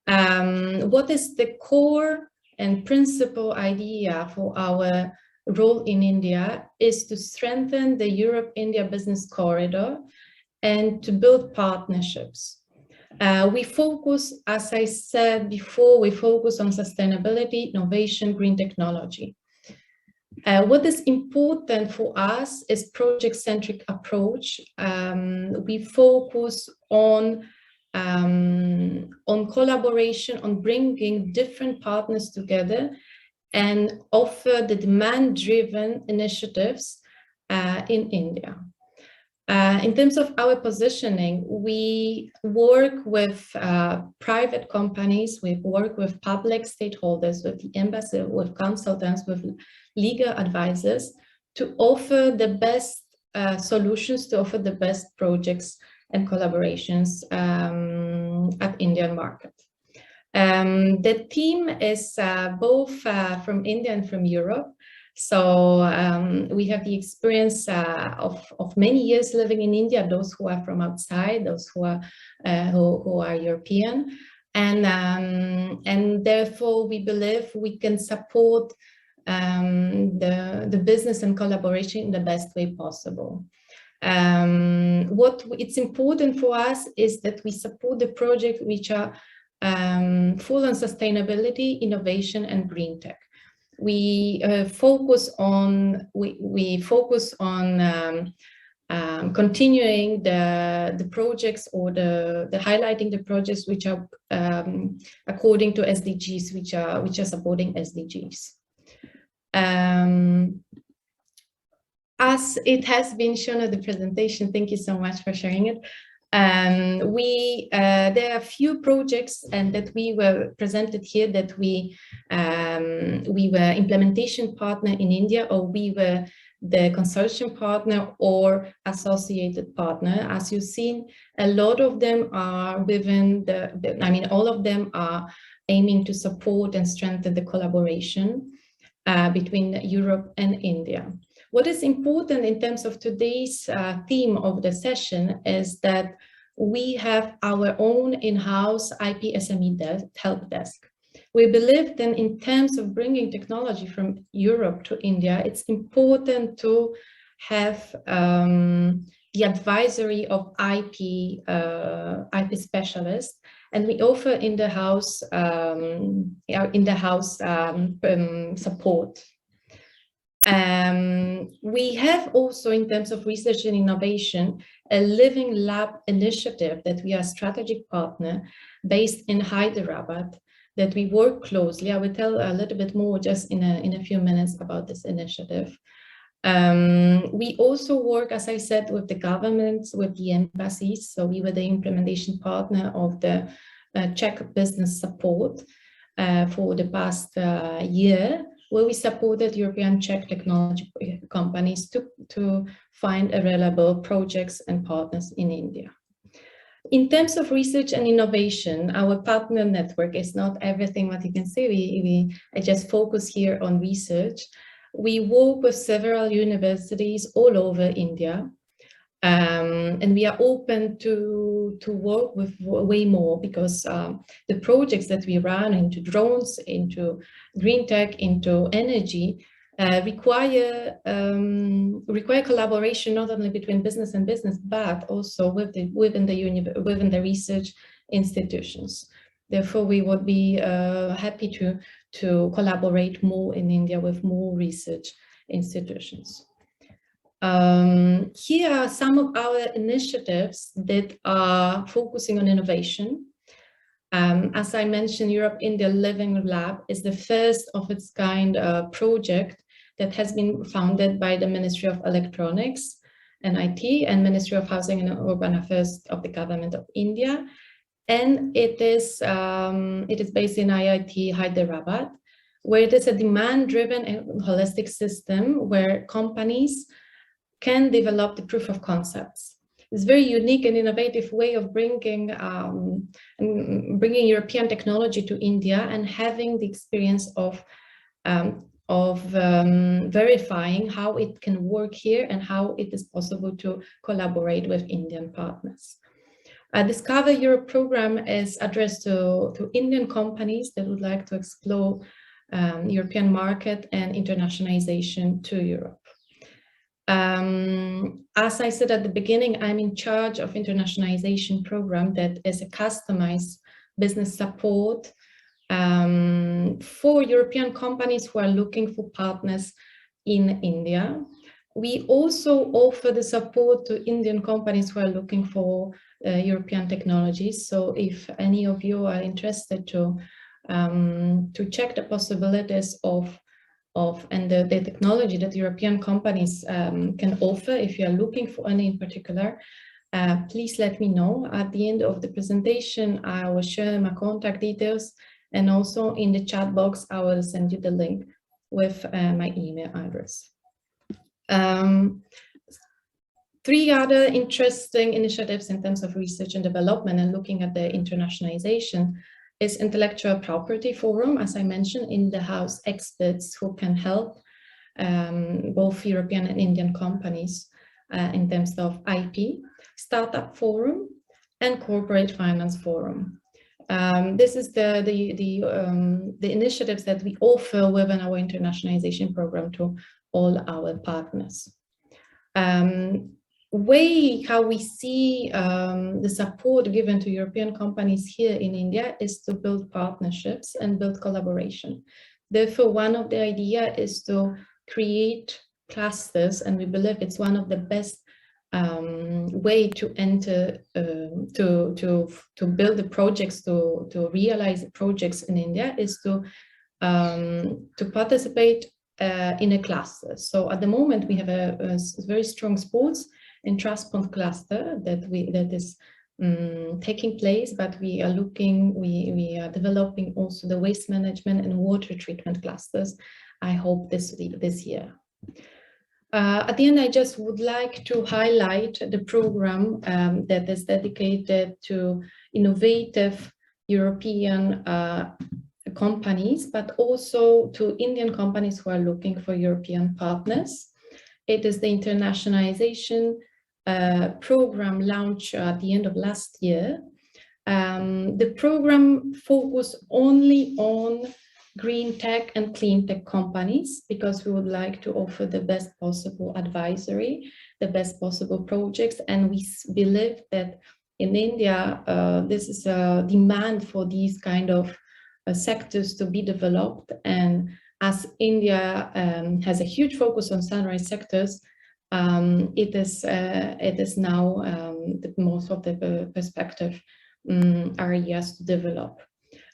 What is the core and principal idea for our role in India is to strengthen the Europe-India business corridor and to build partnerships. We focus, as I said before, we focus on sustainability, innovation, green technology. What is important for us is project-centric approach. We focus on collaboration, on bringing different partners together and offer the demand-driven initiatives in India. In terms of our positioning, we work with private companies, we work with public stakeholders, with the embassy, with consultants, with legal advisors to offer the best solutions, to offer the best projects and collaborations at Indian market. The team is both from India and from Europe. So we have the experience of many years living in India, those who are from outside, those who are European. And therefore we believe we can support the business and collaboration in the best way possible. What it's important for us is that we support the projects which are full on sustainability, innovation, and green tech. We focus on continuing the projects or the highlighting the projects which are according to SDGs, which are supporting SDGs. As it has been shown at the presentation, thank you so much for sharing it. There are a few projects and that we were presented here that we were implementation partner in India, or we were the consortium partner or associated partner. As you've seen, a lot of them are within all of them are aiming to support and strengthen the collaboration between Europe and India. What is important in terms of today's theme of the session is that we have our own in-house IP SME help desk. We believe that in terms of bringing technology from Europe to India, it's important to have the advisory of IP specialists, and we offer in-the-house support. We have also, in terms of research and innovation, a living lab initiative that we are a strategic partner based in Hyderabad that we work closely. I will tell a little bit more just in a few minutes about this initiative. We also work, as I said, with the governments, with the embassies. So we were the implementation partner of the Czech business support for the past year, where we supported European Czech technology companies to find available projects and partners in India. In terms of research and innovation, our partner network is not everything what you can see. I just focus here on research. We work with several universities all over India, and we are open to work with way more, because the projects that we run into drones, into green tech, into energy require collaboration not only between business and business, but also within the research institutions. Therefore, we would be happy to collaborate more in India with more research institutions. Here are some of our initiatives that are focusing on innovation. As I mentioned, Europe-India Living Lab is the first of its kind project that has been founded by the Ministry of Electronics and IT and Ministry of Housing and Urban Affairs of the Government of India. And it is based in IIT Hyderabad, where it is a demand-driven and holistic system where companies can develop the proof of concepts. It's a very unique and innovative way of bringing European technology to India and having the experience of verifying how it can work here and how it is possible to collaborate with Indian partners. Discover Europe program is addressed to Indian companies that would like to explore European market and internationalization to Europe. As I said at the beginning, I'm in charge of internationalization program that is a customized business support for European companies who are looking for partners in India. We also offer the support to Indian companies who are looking for European technologies. So if any of you are interested to check the possibilities of the technology that European companies can offer, if you are looking for any in particular, please let me know. At the end of the presentation, I will share my contact details, and also in the chat box, I will send you the link with my email address. 3 other interesting initiatives in terms of research and development and looking at the internationalization is Intellectual Property Forum, as I mentioned, in the house experts who can help both European and Indian companies in terms of IP, Startup Forum, and Corporate Finance Forum. This is the initiatives that we offer within our internationalization program to all our partners. How we see the support given to European companies here in India is to build partnerships and build collaboration. Therefore, one of the ideas is to create clusters, and we believe it's one of the best way to enter to build the projects, to realize the projects in India is to participate in a cluster. So at the moment we have a very strong sports and transport cluster that is taking place, but we are developing also the waste management and water treatment clusters, I hope this year. At the end, I just would like to highlight the program that is dedicated to innovative European companies, but also to Indian companies who are looking for European partners. It is the internationalization program launched at the end of last year. The program focused only on green tech and clean tech companies, because we would like to offer the best possible advisory, the best possible projects, and we believe that in India this is a demand for these kind of sectors to be developed, and as India has a huge focus on sunrise sectors, it is now the most of the perspective areas to develop.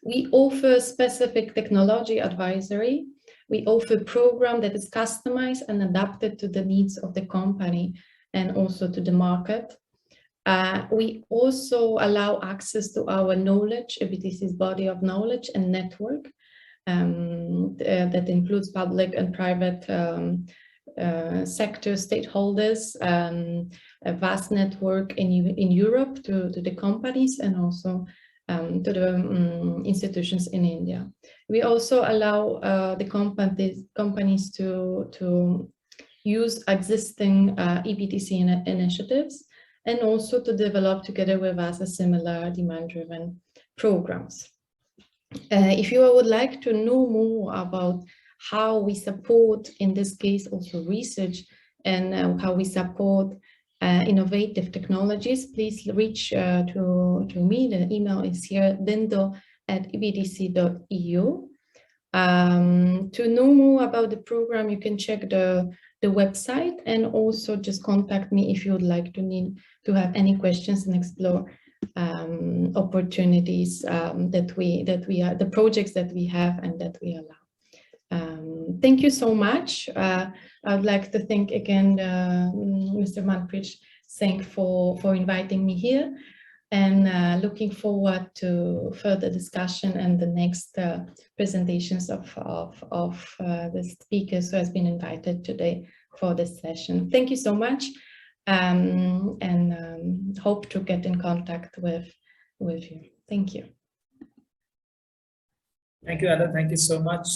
We offer specific technology advisory. We offer a program that is customized and adapted to the needs of the company and also to the market. We also allow access to our knowledge, EBTC's body of knowledge and network that includes public and private sector stakeholders, a vast network in Europe to the companies and also to the institutions in India. We also allow the companies to use existing EBTC initiatives and also to develop together with us a similar demand-driven programs. If you would like to know more about how we support, in this case, also research and how we support innovative technologies, please reach to me. The email is here, dindo@ebtc.eu. To know more about the program, you can check the website, and also just contact me if you would like to have any questions and explore opportunities the projects that we have and that we allow. Thank you so much. I would like to thank again Mr. Manpreet Singh for inviting me here, and looking forward to further discussion and the next presentations of the speakers who has been invited today, this session. Thank you so much, and hope to get in contact with you. Thank you. Thank you, Anna. Thank you so much.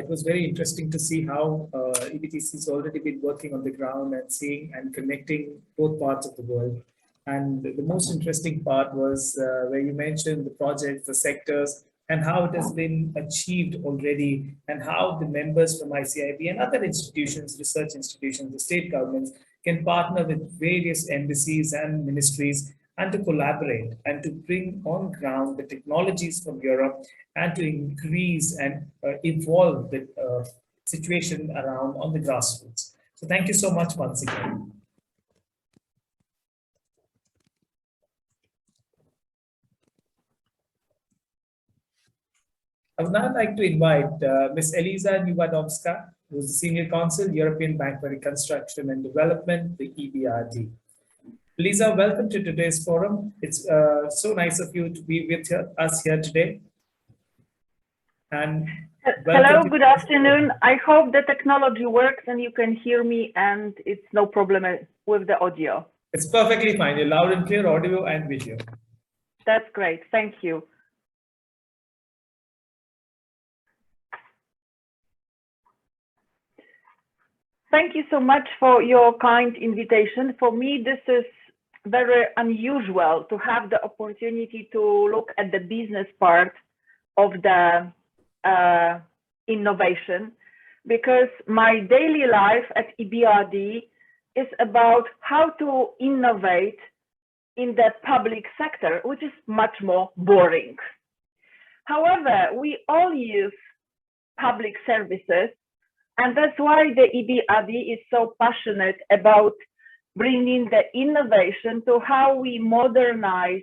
It was very interesting to see how EBTC has already been working on the ground and seeing and connecting both parts of the world. And the most interesting part was where you mentioned the projects, the sectors, and how it has been achieved already, and how the members from ICIB and other institutions, research institutions, the state governments can partner with various embassies and ministries and to collaborate and to bring on ground the technologies from Europe and to increase and evolve the situation around on the grassroots. So thank you so much once again. I would now like to invite Ms. Eliza Niewiadomska, who is the Senior Counsel, European Bank for Reconstruction and Development, the EBRD. Eliza, welcome to today's forum. It's so nice of you to be with us here today. And hello, good afternoon. I hope the technology works and you can hear me and it's no problem with the audio. It's perfectly fine. You're loud and clear, audio and video. That's great. Thank you. Thank you so much for your kind invitation. For me, this is very unusual to have the opportunity to look at the business part of the innovation, because my daily life at EBRD is about how to innovate in the public sector, which is much more boring. However, we all use public services, and that's why the EBRD is so passionate about bringing the innovation to how we modernize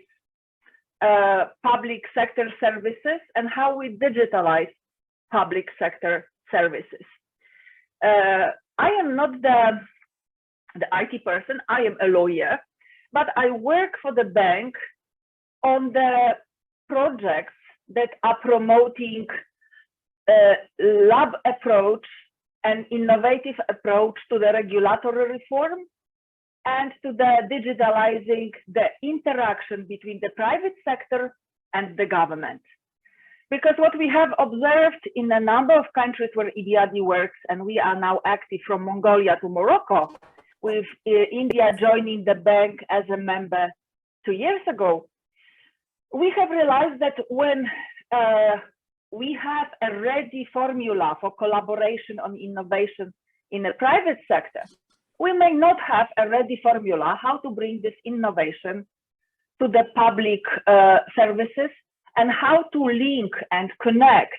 public sector services and how we digitalize public sector services. I am not the IT person, I am a lawyer, but I work for the bank on the projects that are promoting lab approach and innovative approach to the regulatory reform and to the digitalizing the interaction between the private sector and the government. Because what we have observed in a number of countries where EBRD works, and we are now active from Mongolia to Morocco, with India joining the bank as a member 2 years ago, we have realized that when we have a ready formula for collaboration on innovation in the private sector, we may not have a ready formula how to bring this innovation to the public services and how to link and connect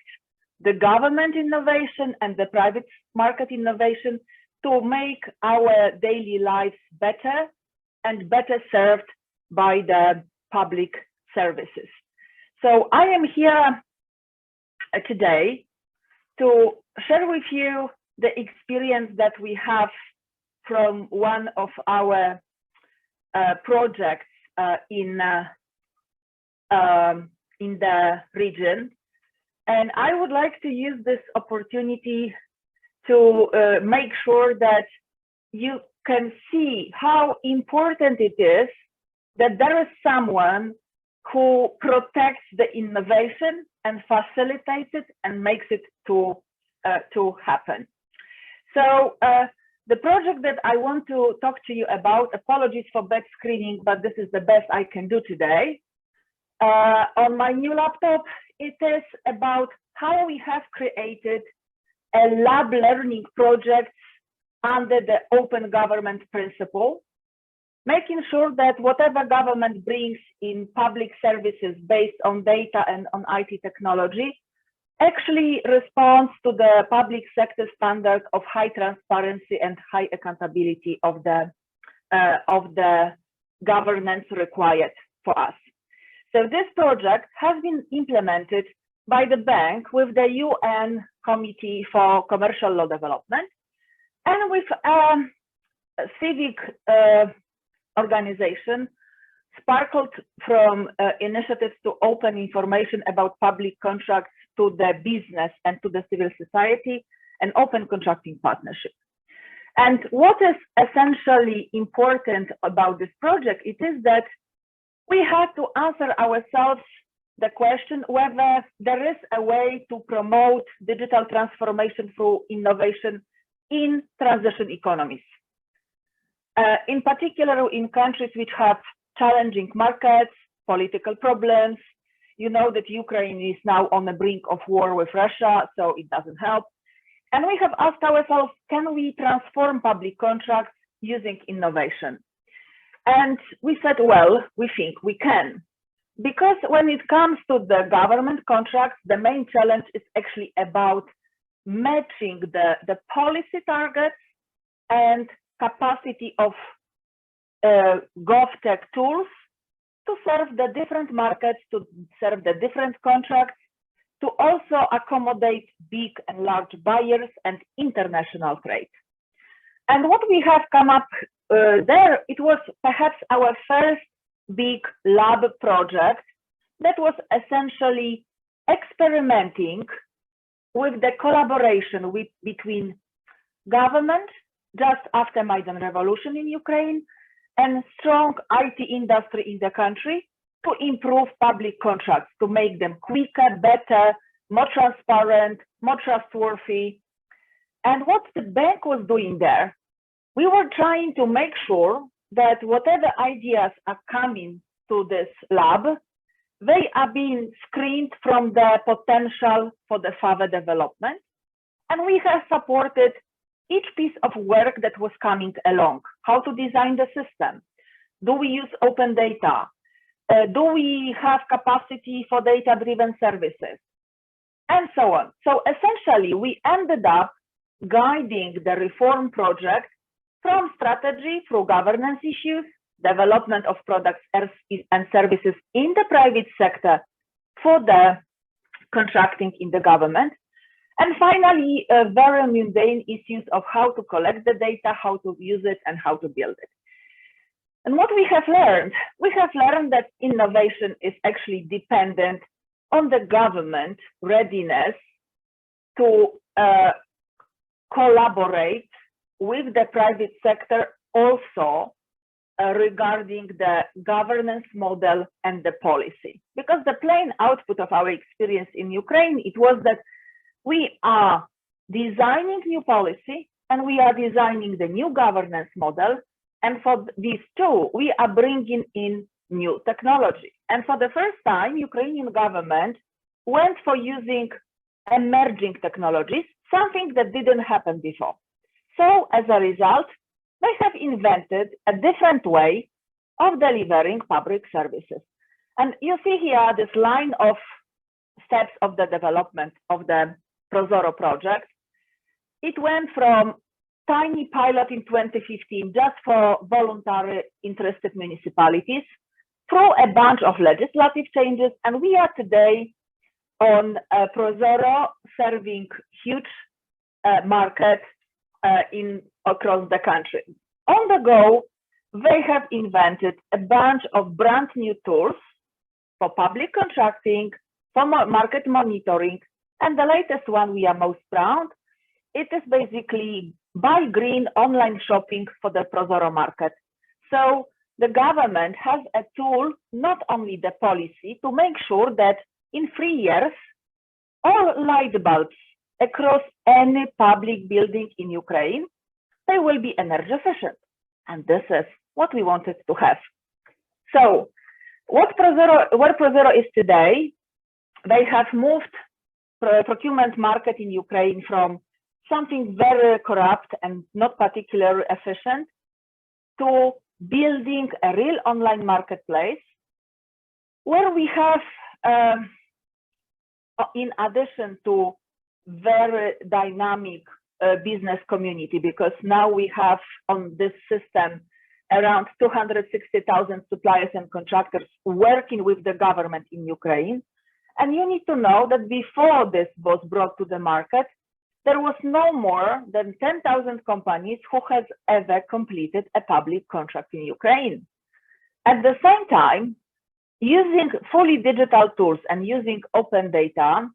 the government innovation and the private market innovation to make our daily lives better and better served by the public services. So I am here today to share with you the experience that we have from one of our projects in the region. And I would like to use this opportunity to make sure that you can see how important it is that there is someone who protects the innovation and facilitates it and makes it to happen. So the project that I want to talk to you about, apologies for bad screening, but this is the best I can do today. On my new laptop, it is about how we have created a lab learning project under the open government principle, making sure that whatever government brings in public services based on data and on IT technology actually responds to the public sector standard of high transparency and high accountability of the governance required for us. So this project has been implemented by the bank with the UN Committee for Commercial Law Development and with a civic organization sparkled from initiatives to open information about public contracts to the business and to the civil society and open contracting partnership. And what is essentially important about this project, it is that we had to answer ourselves the question whether there is a way to promote digital transformation through innovation in transition economies. In particular, in countries which have challenging markets, political problems. You know that Ukraine is now on the brink of war with Russia, so it doesn't help. And we have asked ourselves, can we transform public contracts using innovation? And we said, well, we think we can. Because when it comes to the government contracts, the main challenge is actually about matching the policy targets and capacity of GovTech tools to serve the different markets, to serve the different contracts, to also accommodate big and large buyers and international trade. And what we have come up there, it was perhaps our first big lab project that was essentially experimenting with the collaboration between government just after Maidan Revolution in Ukraine and strong IT industry in the country to improve public contracts, to make them quicker, better, more transparent, more trustworthy. And what the bank was doing there, we were trying to make sure that whatever ideas are coming to this lab, they are being screened from the potential for the further development. And we have supported each piece of work that was coming along. How to design the system? Do we use open data? Do we have capacity for data-driven services? And so on. So essentially, we ended up guiding the reform project from strategy through governance issues, development of products and services in the private sector for the contracting in the government. And finally, very mundane issues of how to collect the data, how to use it, and how to build it. And what we have learned that innovation is actually dependent on the government readiness to collaborate with the private sector also regarding the governance model and the policy. Because the plain output of our experience in Ukraine, it was that we are designing new policy and we are designing the new governance model. And for these two, we are bringing in new technology. And for the first time, Ukrainian government went for using emerging technologies, something that didn't happen before. So as a result, they have invented a different way of delivering public services. And you see here this line of steps of the development of the ProZorro project. It went from tiny pilot in 2015 just for voluntary interested municipalities through a bunch of legislative changes. And we are today on ProZorro serving huge markets across the country. On the go, they have invented a bunch of brand new tools for public contracting, for market monitoring, and the latest one we are most proud, it is basically buy green online shopping for the ProZorro market. So the government has a tool, not only the policy, to make sure that in 3 years, all light bulbs across any public building in Ukraine, they will be energy efficient. And this is what we wanted to have. So where ProZorro is today, they have moved procurement market in Ukraine from something very corrupt and not particularly efficient to building a real online marketplace where we have, in addition to very dynamic business community, because now we have on this system around 260,000 suppliers and contractors working with the government in Ukraine. And you need to know that before this was brought to the market, there was no more than 10,000 companies who has ever completed a public contract in Ukraine. At the same time, using fully digital tools and using open data,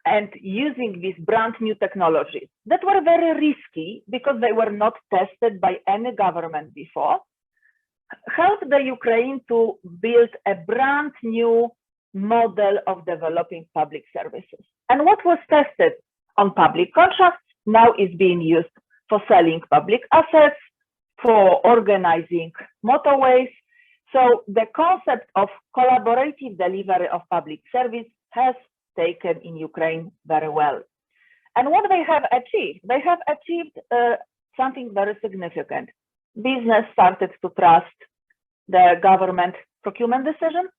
and using these brand new technologies that were very risky because they were not tested by any government before, helped the Ukraine to build a brand new model of developing public services. And what was tested on public contracts now is being used for selling public assets, for organizing motorways. So the concept of collaborative delivery of public service has taken in Ukraine very well. And what they have achieved something very significant. Business started to trust the government procurement decision,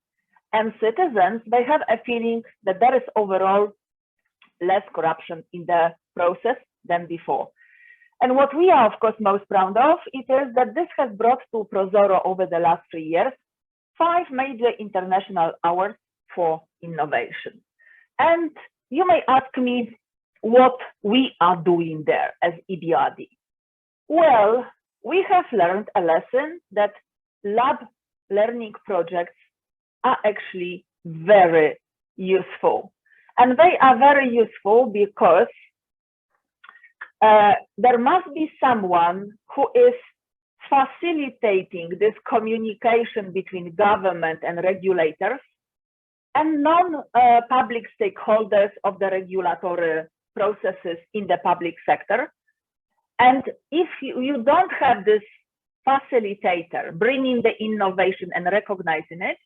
and citizens, they have a feeling that there is overall less corruption in the process than before. And what we are, of course, most proud of, it is that this has brought to Prozoro over the last 3 years 5 major international awards for innovation. And you may ask me what we are doing there as EBRD. Well, we have learned a lesson that lab learning projects are actually very useful. And they are very useful because there must be someone who is facilitating this communication between government and regulators and non-public stakeholders of the regulatory processes in the public sector. And if you don't have this facilitator bringing the innovation and recognizing it,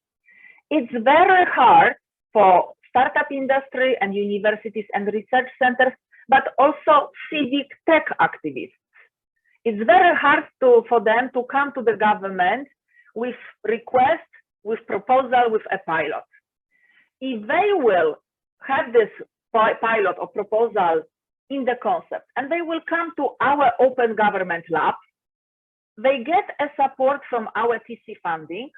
it's very hard for startup industry and universities and research centers, but also civic tech activists. It's very hard for them to come to the government with request, with proposal, with a pilot. If they will have this pilot or proposal in the concept, and they will come to our open government lab, they get a support from our TC funding.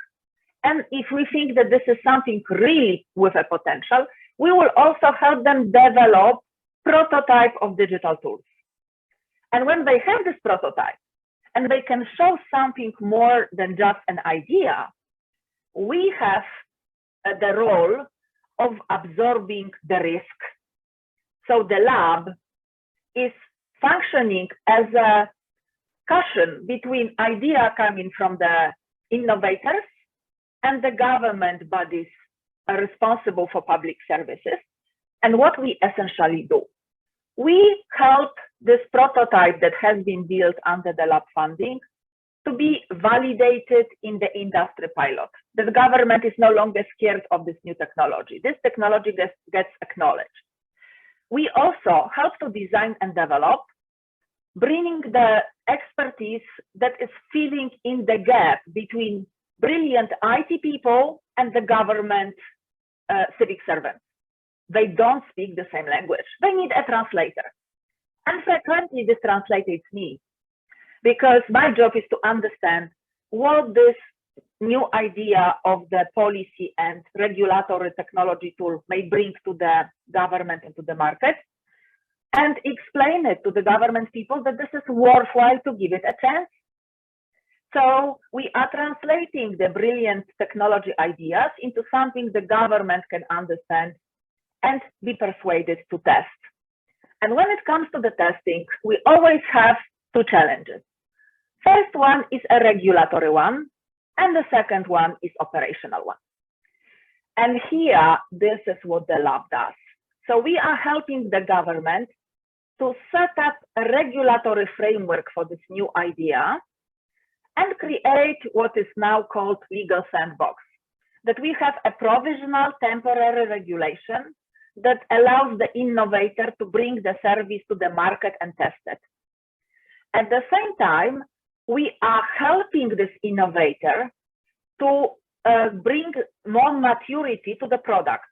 And if we think that this is something really with a potential, we will also help them develop prototype of digital tools. And when they have this prototype and they can show something more than just an idea, we have the role of absorbing the risk. So the lab is functioning as a cushion between idea coming from the innovators and the government bodies are responsible for public services. And what we essentially do, we help this prototype that has been built under the lab funding to be validated in the industry pilot. The government is no longer scared of this new technology. This technology gets acknowledged. We also help to design and develop, bringing the expertise that is filling in the gap between brilliant IT people and the government civic servants. They don't speak the same language. They need a translator. And frequently this translator is me, because my job is to understand what this new idea of the policy and regulatory technology tool may bring to the government and to the market, and explain it to the government people that this is worthwhile to give it a chance. So we are translating the brilliant technology ideas into something the government can understand and be persuaded to test. And when it comes to the testing, we always have 2 challenges. First one is a regulatory one, and the second one is operational one. And here, this is what the lab does. So we are helping the government to set up a regulatory framework for this new idea and create what is now called legal sandbox. That we have a provisional temporary regulation that allows the innovator to bring the service to the market and test it. At the same time, we are helping this innovator to bring more maturity to the product.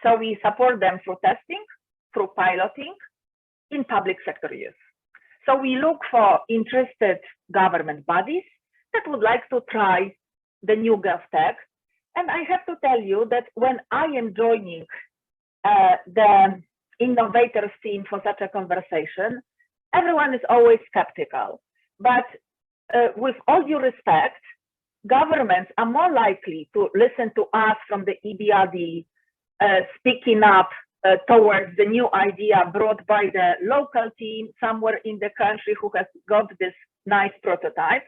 So we support them through testing, through piloting, in public sector use. So we look for interested government bodies that would like to try the new Govt. And I have to tell you that when I am joining the innovators team for such a conversation, everyone is always skeptical. But with all due respect, governments are more likely to listen to us from the EBRD speaking up towards the new idea brought by the local team somewhere in the country who has got this nice prototype.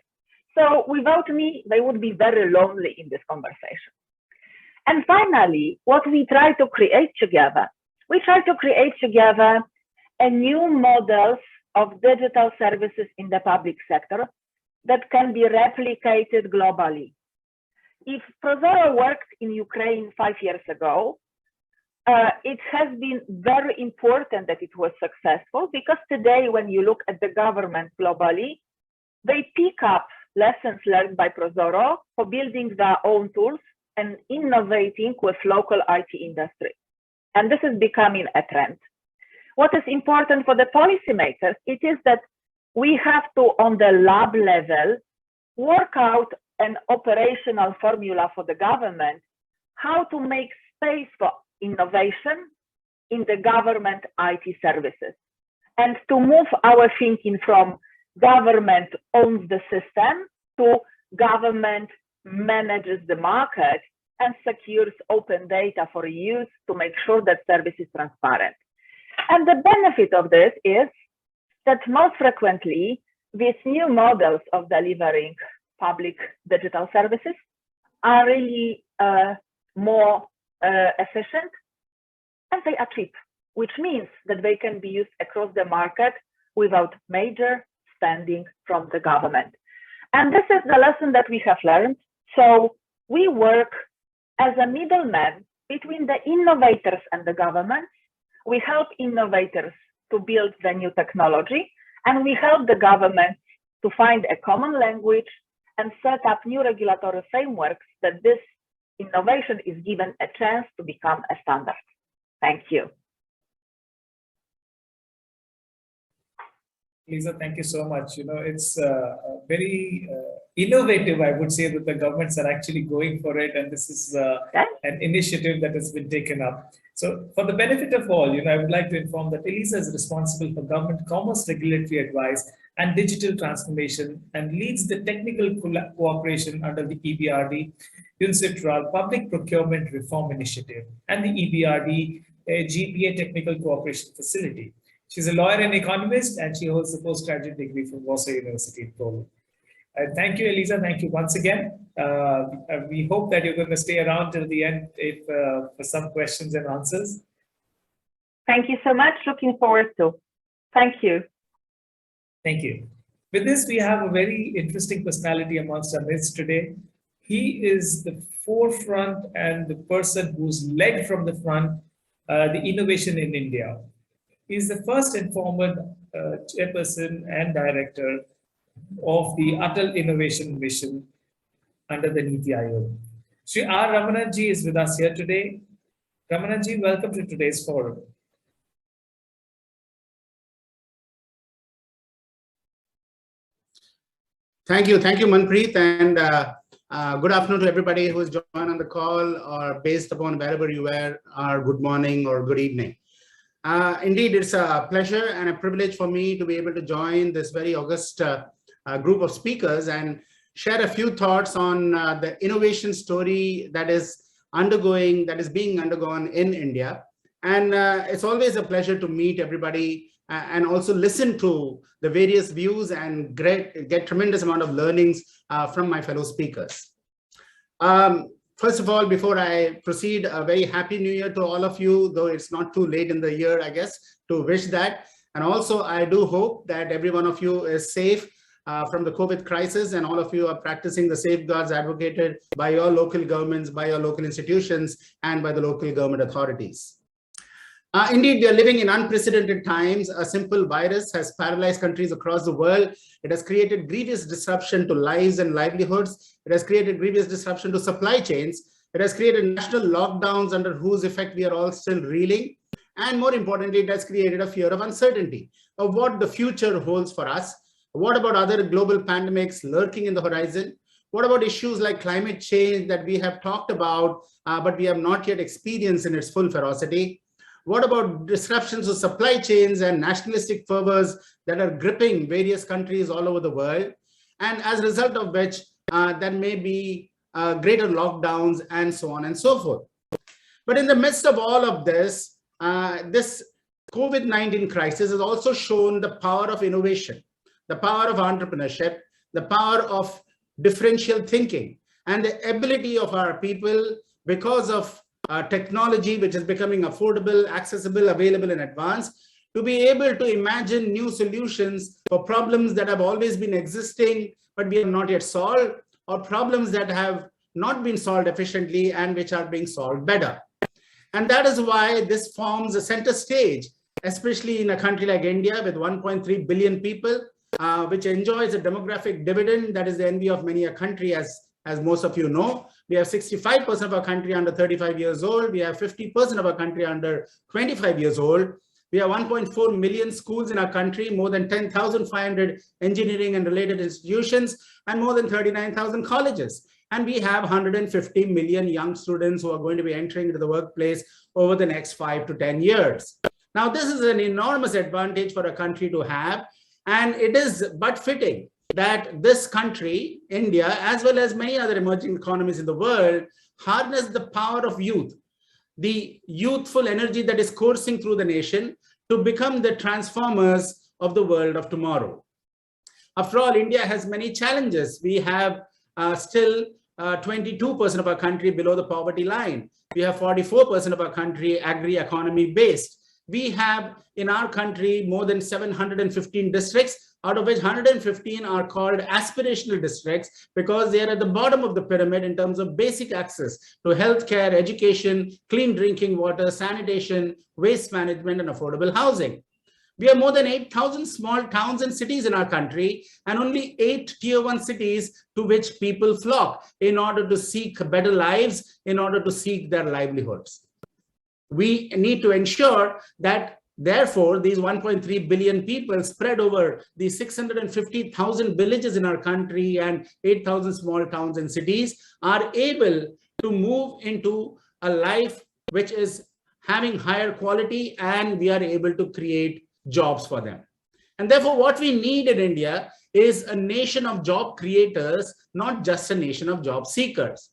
So without me, they would be very lonely in this conversation. And finally, what we try to create together, a new models of digital services in the public sector that can be replicated globally. If Prozoro worked in Ukraine 5 years ago, it has been very important that it was successful, because today when you look at the government globally, they pick up lessons learned by Prozoro for building their own tools and innovating with local IT industry. And this is becoming a trend. What is important for the policymakers, it is that we have to, on the lab level, work out an operational formula for the government, how to make space for innovation in the government IT services, and to move our thinking from government owns the system to government manages the market and secures open data for use to make sure that service is transparent. And the benefit of this is that most frequently, these new models of delivering public digital services are really more efficient, and they are cheap, which means that they can be used across the market without major spending from the government. And this is the lesson that we have learned. So we work as a middleman between the innovators and the government. We help innovators to build the new technology, and we help the government to find a common language and set up new regulatory frameworks that this innovation is given a chance to become a standard. Thank you. Eliza, thank you so much. You know, it's very innovative, I would say, that the governments are actually going for it, and this is an initiative that has been taken up. So for the benefit of all, you know, I would like to inform that Eliza is responsible for government commerce regulatory advice and digital transformation, and leads the technical cooperation under the EBRD, UNCITRAL Public Procurement Reform Initiative, and the EBRD GPA Technical Cooperation Facility. She's a lawyer and economist, and she holds a postgraduate degree from Warsaw University in Poland. Thank you, Eliza. Thank you once again. We hope that you're going to stay around till the end for some questions and answers. Thank you so much. Looking forward to. Thank you. Thank you. With this, we have a very interesting personality amongst our midst today. He is the forefront and the person who's led from the front the innovation in India. He is the first and former chairperson and director of the Atal Innovation Mission under the Niti Aayog. Shri R. Ramanaji is with us here today. Ramanaji, welcome to today's forum. Thank you, Manpreet, and good afternoon to everybody who is joined on the call, or based upon wherever you are, good morning or good evening. Indeed, it's a pleasure and a privilege for me to be able to join this very august group of speakers and share a few thoughts on the innovation story that is being undergone in India. And it's always a pleasure to meet everybody and also listen to the various views and get tremendous amount of learnings from my fellow speakers. First of all, before I proceed, a very happy new year to all of you, though it's not too late in the year, I guess, to wish that. And also, I do hope that every one of you is safe from the COVID crisis, and all of you are practicing the safeguards advocated by your local governments, by your local institutions, and by the local government authorities. Indeed, we are living in unprecedented times. A simple virus has paralyzed countries across the world. It has created grievous disruption to lives and livelihoods. It has created grievous disruption to supply chains. It has created national lockdowns under whose effect we are all still reeling. And more importantly, it has created a fear of uncertainty of what the future holds for us. What about other global pandemics lurking in the horizon? What about issues like climate change that we have talked about, but we have not yet experienced in its full ferocity? What about disruptions of supply chains and nationalistic fervors that are gripping various countries all over the world? And as a result of which, there may be greater lockdowns and so on and so forth. But in the midst of all of this, this COVID-19 crisis has also shown the power of innovation, the power of entrepreneurship, the power of differential thinking, and the ability of our people, because of technology which is becoming affordable, accessible, available in advance, to be able to imagine new solutions for problems that have always been existing but we have not yet solved, or problems that have not been solved efficiently and which are being solved better. And that is why this forms a center stage, especially in a country like India with 1.3 billion people, which enjoys a demographic dividend that is the envy of many a country, as most of you know. We have 65% of our country under 35 years old. We have 50% of our country under 25 years old. We have 1.4 million schools in our country, more than 10,500 engineering and related institutions, and more than 39,000 colleges. And we have 150 million young students who are going to be entering into the workplace over the next 5 to 10 years. Now, this is an enormous advantage for a country to have, and it is but fitting that this country, India, as well as many other emerging economies in the world, harness the power of youth, the youthful energy that is coursing through the nation to become the transformers of the world of tomorrow. After all, India has many challenges. We have still 22% of our country below the poverty line. We have 44% of our country agri-economy based. We have in our country more than 715 districts, out of which 115 are called aspirational districts because they are at the bottom of the pyramid in terms of basic access to healthcare, education, clean drinking water, sanitation, waste management, and affordable housing. We have more than 8,000 small towns and cities in our country, and only 8 tier 1 cities to which people flock in order to seek better lives, in order to seek their livelihoods. We need to ensure that, therefore, these 1.3 billion people spread over the 650,000 villages in our country and 8,000 small towns and cities are able to move into a life which is having higher quality, and we are able to create jobs for them. And therefore, what we need in India is a nation of job creators, not just a nation of job seekers.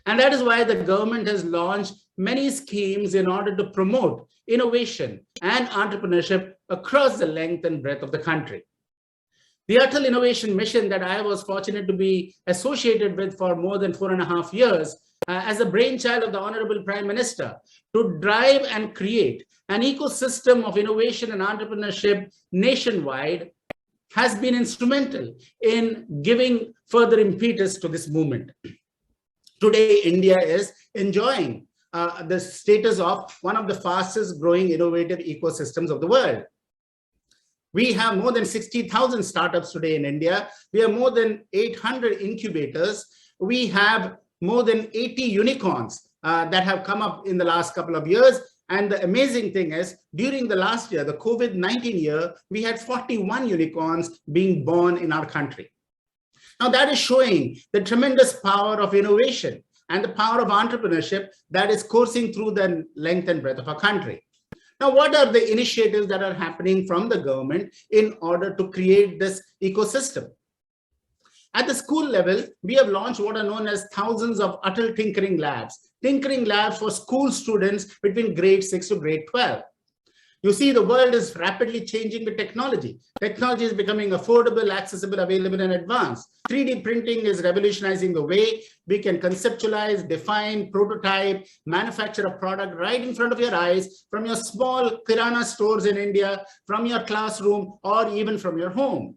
And that is why the government has launched many schemes in order to promote innovation and entrepreneurship across the length and breadth of the country. The Atal Innovation Mission that I was fortunate to be associated with for more than 4.5 years as a brainchild of the Honorable Prime Minister to drive and create an ecosystem of innovation and entrepreneurship nationwide has been instrumental in giving further impetus to this movement. Today, India is enjoying the status of one of the fastest growing innovative ecosystems of the world. We have more than 60,000 startups today in India. We have more than 800 incubators. We have more than 80 unicorns that have come up in the last couple of years. And the amazing thing is, during the last year, the COVID-19 year, we had 41 unicorns being born in our country. Now, that is showing the tremendous power of innovation and the power of entrepreneurship that is coursing through the length and breadth of our country. Now, what are the initiatives that are happening from the government in order to create this ecosystem? At the school level, we have launched what are known as thousands of Atal Tinkering Labs for school students between grade 6 to grade 12. You see, the world is rapidly changing with technology. Technology is becoming affordable, accessible, available, and advanced. 3D printing is revolutionizing the way we can conceptualize, define, prototype, manufacture a product right in front of your eyes from your small kirana stores in India, from your classroom, or even from your home.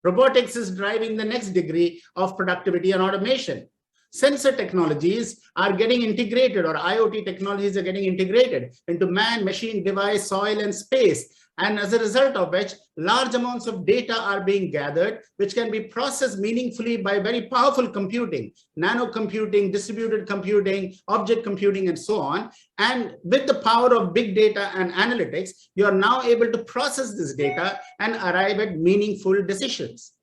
Robotics is driving the next degree of productivity and automation. Sensor technologies are getting integrated, or IoT technologies are getting integrated into man, machine, device, soil, and space. And as a result of which, large amounts of data are being gathered, which can be processed meaningfully by very powerful computing, nano computing, distributed computing, object computing, and so on. And with the power of big data and analytics, you are now able to process this data and arrive at meaningful decisions.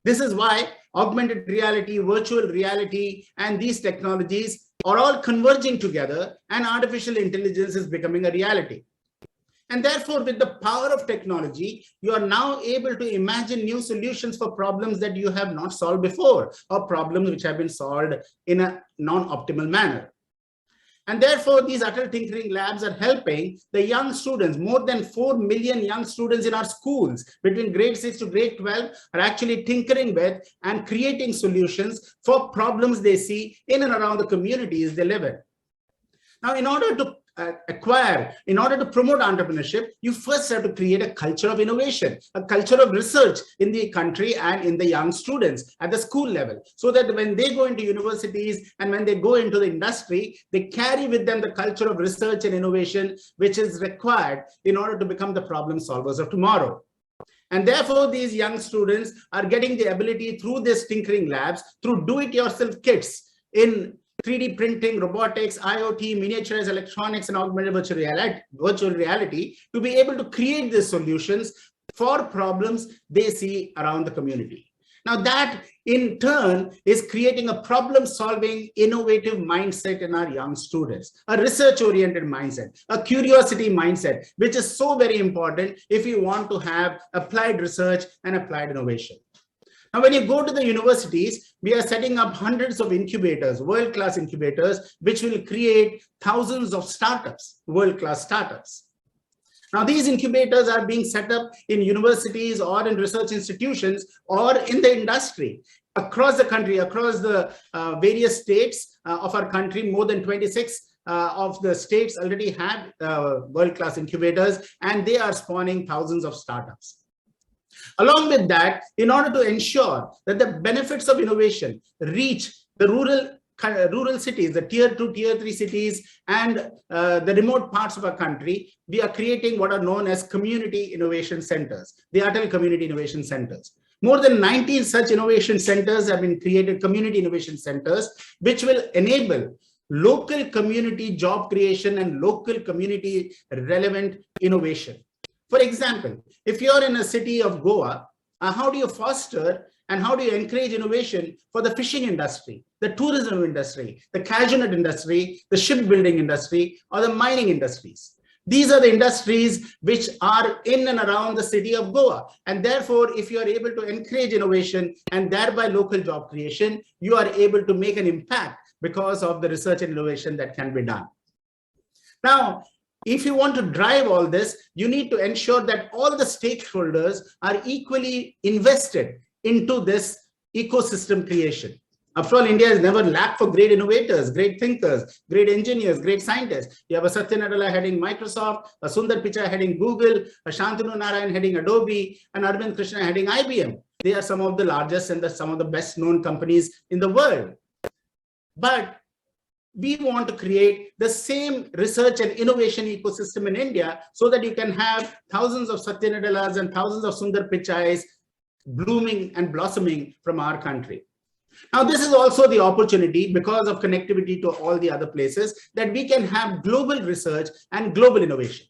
This is why augmented reality, virtual reality, and these technologies are all converging together, and artificial intelligence is becoming a reality. And therefore, with the power of technology, you are now able to imagine new solutions for problems that you have not solved before, or problems which have been solved in a non-optimal manner. And therefore, these Atal Tinkering Labs are helping the young students. More than 4 million young students in our schools between grade 6 to grade 12 are actually tinkering with and creating solutions for problems they see in and around the communities they live in. Now, in order to in order to promote entrepreneurship, you first have to create a culture of innovation, a culture of research in the country and in the young students at the school level, so that when they go into universities and when they go into the industry, they carry with them the culture of research and innovation, which is required in order to become the problem solvers of tomorrow. And therefore, these young students are getting the ability through these tinkering labs, through do-it-yourself kits in 3D printing, robotics, IoT, miniaturized electronics, and augmented virtual reality, to be able to create these solutions for problems they see around the community. Now, that in turn is creating a problem-solving, innovative mindset in our young students, a research-oriented mindset, a curiosity mindset, which is so very important if you want to have applied research and applied innovation. Now, when you go to the universities, we are setting up hundreds of incubators, world-class incubators, which will create thousands of startups, world-class startups. Now, these incubators are being set up in universities or in research institutions or in the industry across the country, across the various states of our country. More than 26 of the states already have world-class incubators, and they are spawning thousands of startups. Along with that, in order to ensure that the benefits of innovation reach the rural cities, the tier 2, tier 3 cities, and the remote parts of our country, we are creating what are known as community innovation centers, the Atal Community Innovation Centers. More than 19 such innovation centers have been created, community innovation centers, which will enable local community job creation and local community relevant innovation. For example, if you're in a city of Goa, how do you foster and how do you encourage innovation for the fishing industry, the tourism industry, the cashew nut industry, the shipbuilding industry, or the mining industries? These are the industries which are in and around the city of Goa. And therefore, if you are able to encourage innovation and thereby local job creation, you are able to make an impact because of the research and innovation that can be done. Now, if you want to drive all this, you need to ensure that all the stakeholders are equally invested into this ecosystem creation. After all, India has never lacked for great innovators, great thinkers, great engineers, great scientists. You have a Satya Nadella heading Microsoft, a Sundar Pichai heading Google, a Shantanu Narayan heading Adobe, and Arvind Krishna heading IBM. They are some of the largest and some of the best known companies in the world. But we want to create the same research and innovation ecosystem in India so that you can have thousands of Satya Nadellas and thousands of Sundar Pichais blooming and blossoming from our country. Now, this is also the opportunity, because of connectivity to all the other places, that we can have global research and global innovation.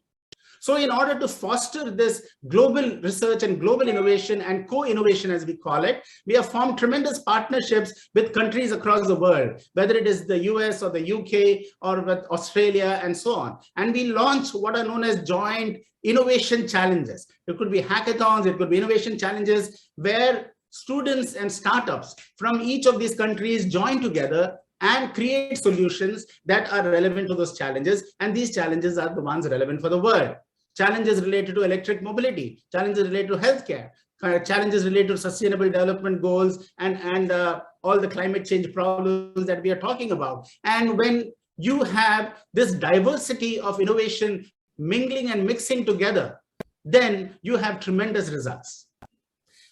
So in order to foster this global research and global innovation and co-innovation, as we call it, we have formed tremendous partnerships with countries across the world, whether it is the US or the UK or with Australia and so on. And we launch what are known as joint innovation challenges. It could be hackathons, it could be innovation challenges, where students and startups from each of these countries join together and create solutions that are relevant to those challenges. And these challenges are the ones relevant for the world. Challenges related to electric mobility, challenges related to healthcare, challenges related to sustainable development goals, and all the climate change problems that we are talking about. And when you have this diversity of innovation mingling and mixing together, then you have tremendous results.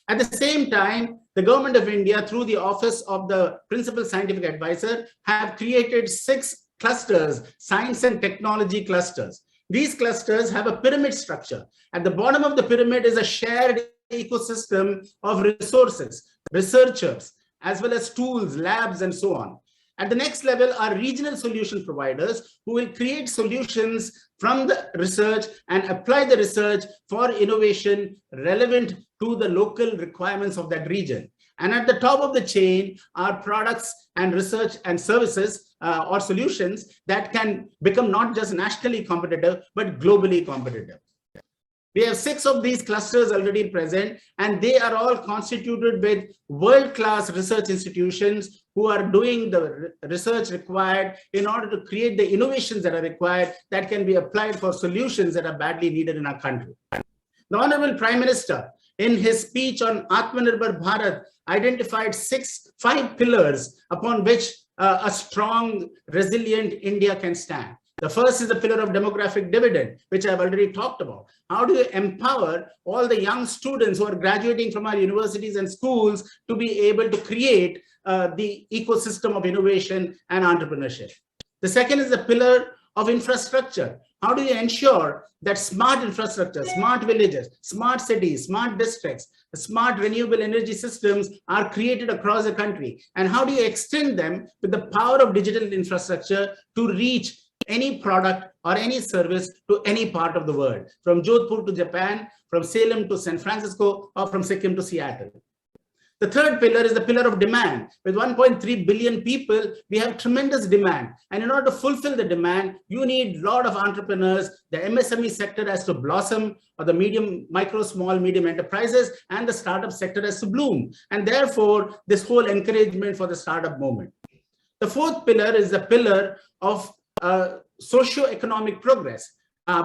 At the same time, the Government of India, through the Office of the Principal Scientific Advisor, have created 6 clusters, science and technology clusters. These clusters have a pyramid structure. At the bottom of the pyramid is a shared ecosystem of resources, researchers, as well as tools, labs, and so on. At the next level are regional solution providers who will create solutions from the research and apply the research for innovation relevant to the local requirements of that region. And at the top of the chain are products and research and services or solutions that can become not just nationally competitive, but globally competitive. We have 6 of these clusters already present, and they are all constituted with world-class research institutions who are doing the research required in order to create the innovations that are required that can be applied for solutions that are badly needed in our country. The Honorable Prime Minister, in his speech on Atmanirbhar Bharat, identified 5 pillars upon which a strong, resilient India can stand. The first is the pillar of demographic dividend, which I've already talked about. How do you empower all the young students who are graduating from our universities and schools to be able to create the ecosystem of innovation and entrepreneurship? The second is the pillar of infrastructure. How do you ensure that smart infrastructure, smart villages, smart cities, smart districts, smart renewable energy systems are created across the country? And how do you extend them with the power of digital infrastructure to reach any product or any service to any part of the world, from Jodhpur to Japan, from Salem to San Francisco, or from Sikkim to Seattle? The third pillar is the pillar of demand. With 1.3 billion people, we have tremendous demand. And in order to fulfill the demand, you need a lot of entrepreneurs. The MSME sector has to blossom, or the medium, micro, small, medium enterprises, and the startup sector has to bloom. And therefore, this whole encouragement for the startup movement. The fourth pillar is the pillar of socio-economic progress.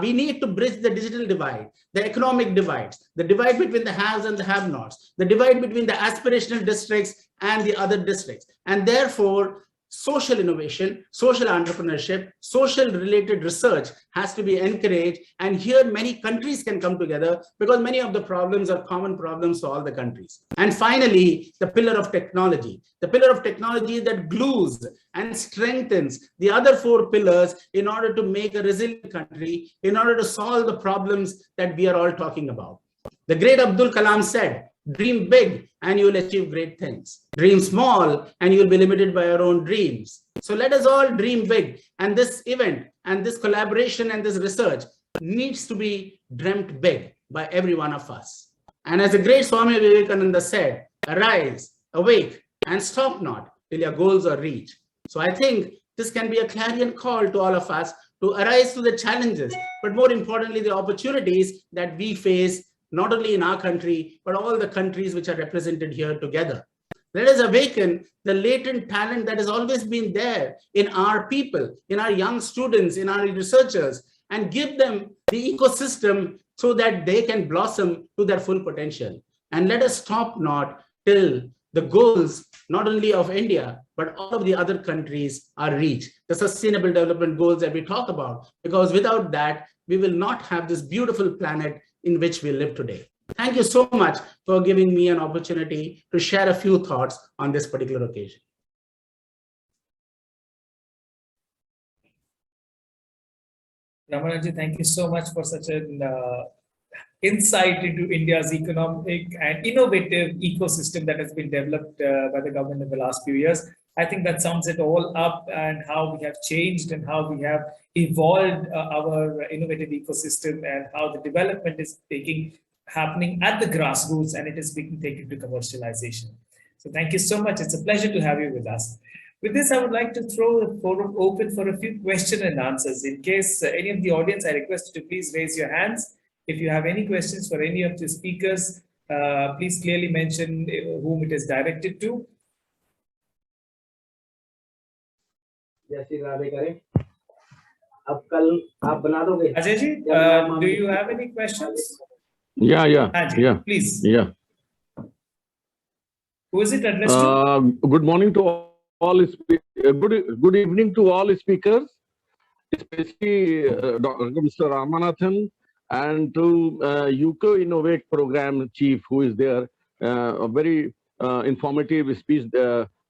We need to bridge the digital divide, the economic divides, the divide between the haves and the have-nots, the divide between the aspirational districts and the other districts. And therefore, social innovation, social entrepreneurship, social related research has to be encouraged. And here many countries can come together because many of the problems are common problems to all the countries. And finally, the pillar of technology that glues and strengthens the other 4 pillars in order to make a resilient country, in order to solve the problems that we are all talking about. The great Abdul Kalam said, dream big and you will achieve great things. Dream small and you will be limited by your own dreams. So let us all dream big. And this event and this collaboration and this research needs to be dreamt big by every one of us. And as the great Swami Vivekananda said, arise, awake, and stop not till your goals are reached. So I think this can be a clarion call to all of us to arise to the challenges, but more importantly, the opportunities that we face not only in our country, but all the countries which are represented here together. Let us awaken the latent talent that has always been there in our people, in our young students, in our researchers, and give them the ecosystem so that they can blossom to their full potential. And let us stop not till the goals, not only of India, but all of the other countries are reached, the sustainable development goals that we talk about, because without that, we will not have this beautiful planet in which we live today. Thank you so much for giving me an opportunity to share a few thoughts on this particular occasion. Ramanaji, thank you so much for such an insight into India's economic and innovative ecosystem that has been developed by the government in the last few years. I think that sums it all up, and how we have changed and how we have evolved our innovative ecosystem, and how the development is happening at the grassroots, and it is being taken to commercialization. So thank you so much. It's a pleasure to have you with us. With this, I would like to throw the forum open for a few questions and answers. In case any of the audience, I request you to please raise your hands. If you have any questions for any of the speakers, please clearly mention whom it is directed to. Ajay ji, do you have any questions? Yeah. Please. Yeah. Who is it addressed to? Good morning to all. Good evening to all speakers, especially Mr. Ramanathan, and to UK Innovate program chief, who is there. A very informative speech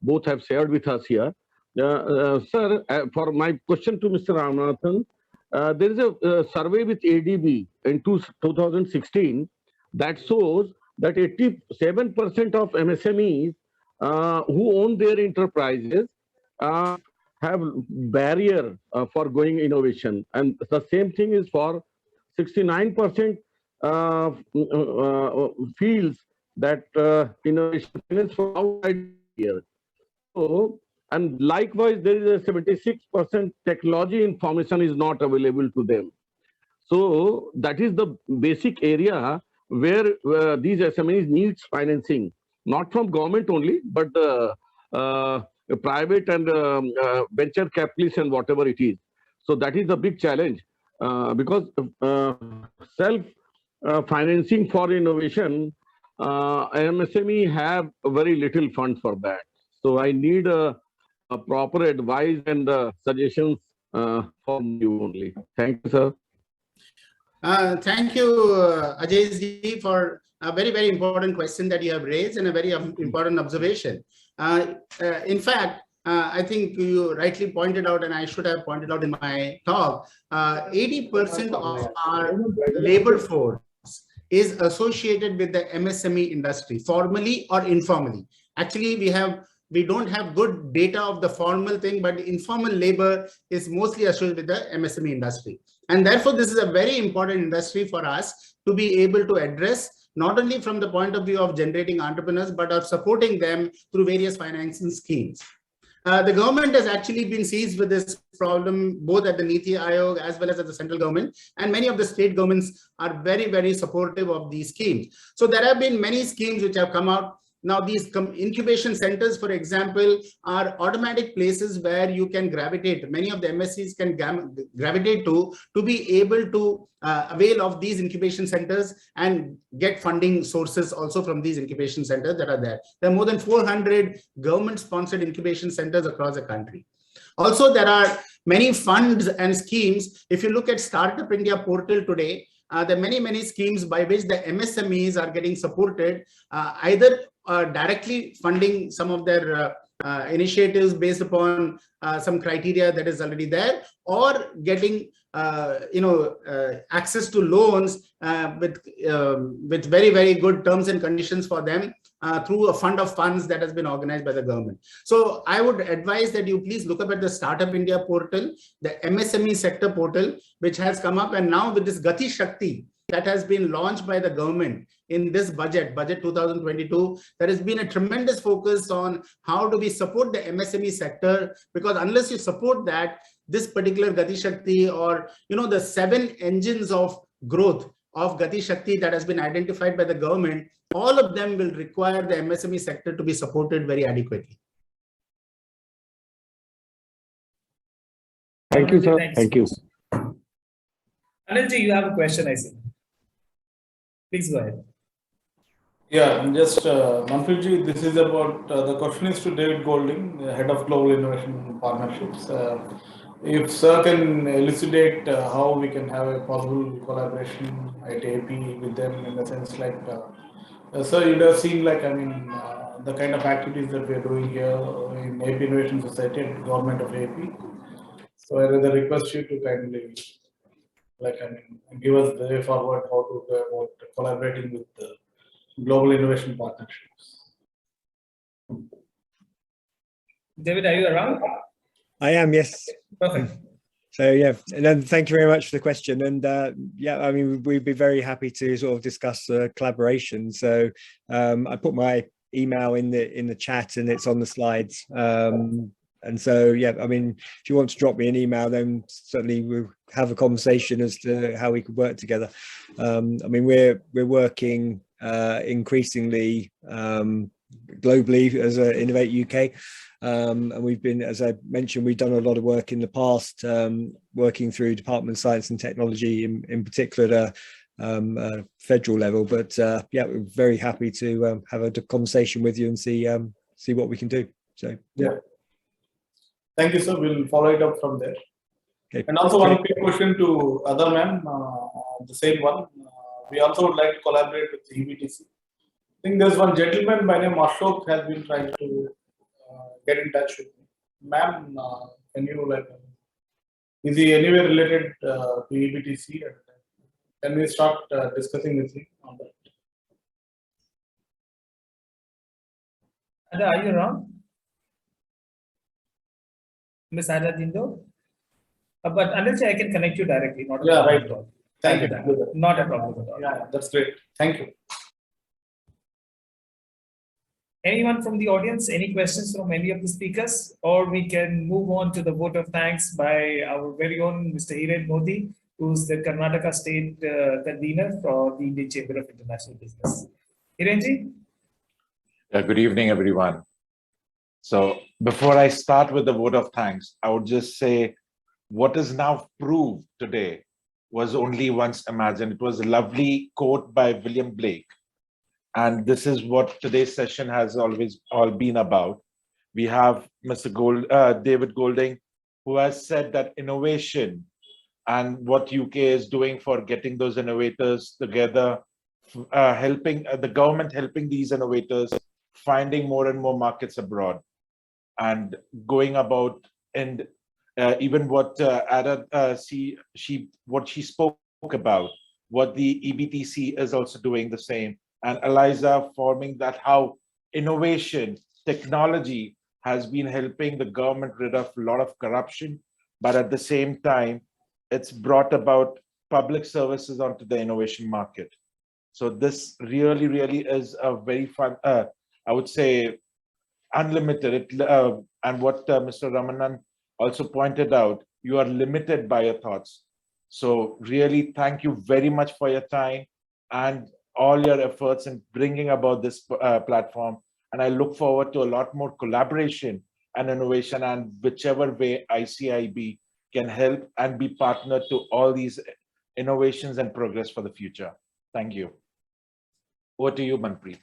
both have shared with us here. Sir, for my question to Mr. Ramanathan, there is a survey with ADB in 2016 that shows that 87% of MSMEs who own their enterprises have barrier for going innovation, and the same thing is for 69% feels that innovation is from outside here. So, and likewise, there is a 76% technology information is not available to them. So that is the basic area where these SMEs needs financing, not from government only, but private and venture capitalists and whatever it is. So that is the big challenge because self-financing for innovation, MSME have very little fund for that. So I need a proper advice and suggestions from you only. Thank you, sir. Thank you, Ajay ji, for a very, very important question that you have raised and a very important observation. In fact, I think you rightly pointed out, and I should have pointed out in my talk, 80% of our labor force is associated with the MSME industry, formally or informally. Actually, we don't have good data of the formal thing, but informal labor is mostly associated with the MSME industry. And therefore, this is a very important industry for us to be able to address, not only from the point of view of generating entrepreneurs, but of supporting them through various financing schemes. The government has actually been seized with this problem, both at the Niti Aayog as well as at the central government, and many of the state governments are very, very supportive of these schemes. So there have been many schemes which have come out. Now, these incubation centers, for example, are automatic places where you can gravitate. Many of the MSCs can gravitate to be able to avail of these incubation centers and get funding sources also from these incubation centers that are there. There are more than 400 government-sponsored incubation centers across the country. Also, there are many funds and schemes. If you look at Startup India portal today, there are many schemes by which the MSMEs are getting supported, either directly funding some of their initiatives based upon some criteria that is already there, or getting access to loans with very, very good terms and conditions for them through a fund of funds that has been organized by the government. So I would advise that you please look up at the Startup India portal, the MSME sector portal, which has come up, and now with this Gati Shakti that has been launched by the government in this budget 2022, there has been a tremendous focus on how do we support the MSME sector, because unless you support that, this particular Gati Shakti, or the 7 engines of growth of Gati Shakti that has been identified by the government, all of them will require the MSME sector to be supported very adequately. Thank you, sir. Thank you. Anil, you have a question, I see. Please go ahead. Yeah, just Manpreet ji, this is about the question is to David Golding, the head of Global Innovation Partnerships. If sir can elucidate how we can have a possible collaboration at AP with them, in the sense like, sir, it does seem like, the kind of activities that we are doing here in AP Innovation Society and Government of AP. So I rather request you to kindly, give us the way forward how to go about collaborating with the Global Innovation Partnerships. David, are you around? I am, yes. Perfect. So yeah, and then thank you very much for the question. And yeah, we'd be very happy to sort of discuss collaboration. So I put my email in the chat, and it's on the slides. And so yeah, if you want to drop me an email, then certainly we'll have a conversation as to how we could work together. We're working increasingly globally as Innovate UK. And we've been, as I mentioned, we've done a lot of work in the past, working through Department of Science and Technology, in particular at federal level. But yeah, we're very happy to have a conversation with you and see what we can do. So yeah. Thank you, sir. We'll follow it up from there. Okay. And also one quick question to other ma'am, the same one. We also would like to collaborate with the EBTC. I think there's one gentleman by name Ashok has been trying to get in touch with me. Ma'am, can you is he anywhere related to EBTC? Can we start discussing with him on that? Ada, are you around? Miss Ada Dyndo? But Anil, I can connect you directly. Not a problem at all. Thank you. Not a problem at all. Yeah, that's great. Thank you. Anyone from the audience, any questions from any of the speakers? Or we can move on to the vote of thanks by our very own Mr. Hiren Modi, who's the Karnataka State convener for the Indian Chamber of International Business. Hirenji? Good evening, everyone. So before I start with the vote of thanks, I would just say what is now proved today was only once imagined. It was a lovely quote by William Blake. And this is what today's session has always all been about. We have Mr. David Golding, who has said that innovation and what UK is doing for getting those innovators together, helping the government, helping these innovators, finding more and more markets abroad, and going about, and even what what she spoke about, what the EBTC is also doing the same, and Eliza forming that how innovation, technology has been helping the government rid of a lot of corruption, but at the same time, it's brought about public services onto the innovation market. So this really, really is a very fun, I would say, unlimited. And what Mr. Ramanan also pointed out, you are limited by your thoughts. So really, thank you very much for your time and all your efforts in bringing about this platform. And I look forward to a lot more collaboration and innovation, and whichever way ICIB can help and be partner to all these innovations and progress for the future. Thank you. Over to you, Manpreet.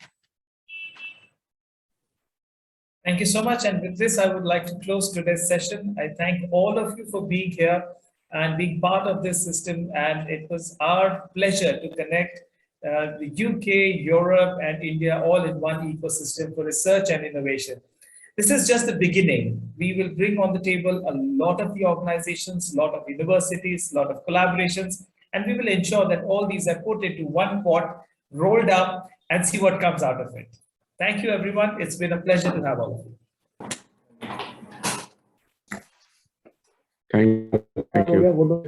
Thank you so much. And with this, I would like to close today's session. I thank all of you for being here and being part of this system. And it was our pleasure to connect the UK, Europe, and India all in one ecosystem for research and innovation. This is just the beginning. We will bring on the table a lot of the organizations, a lot of universities, a lot of collaborations, and we will ensure that all these are put into one pot, rolled up, and see what comes out of it. Thank you, everyone. It's been a pleasure to have all of you. Thank you.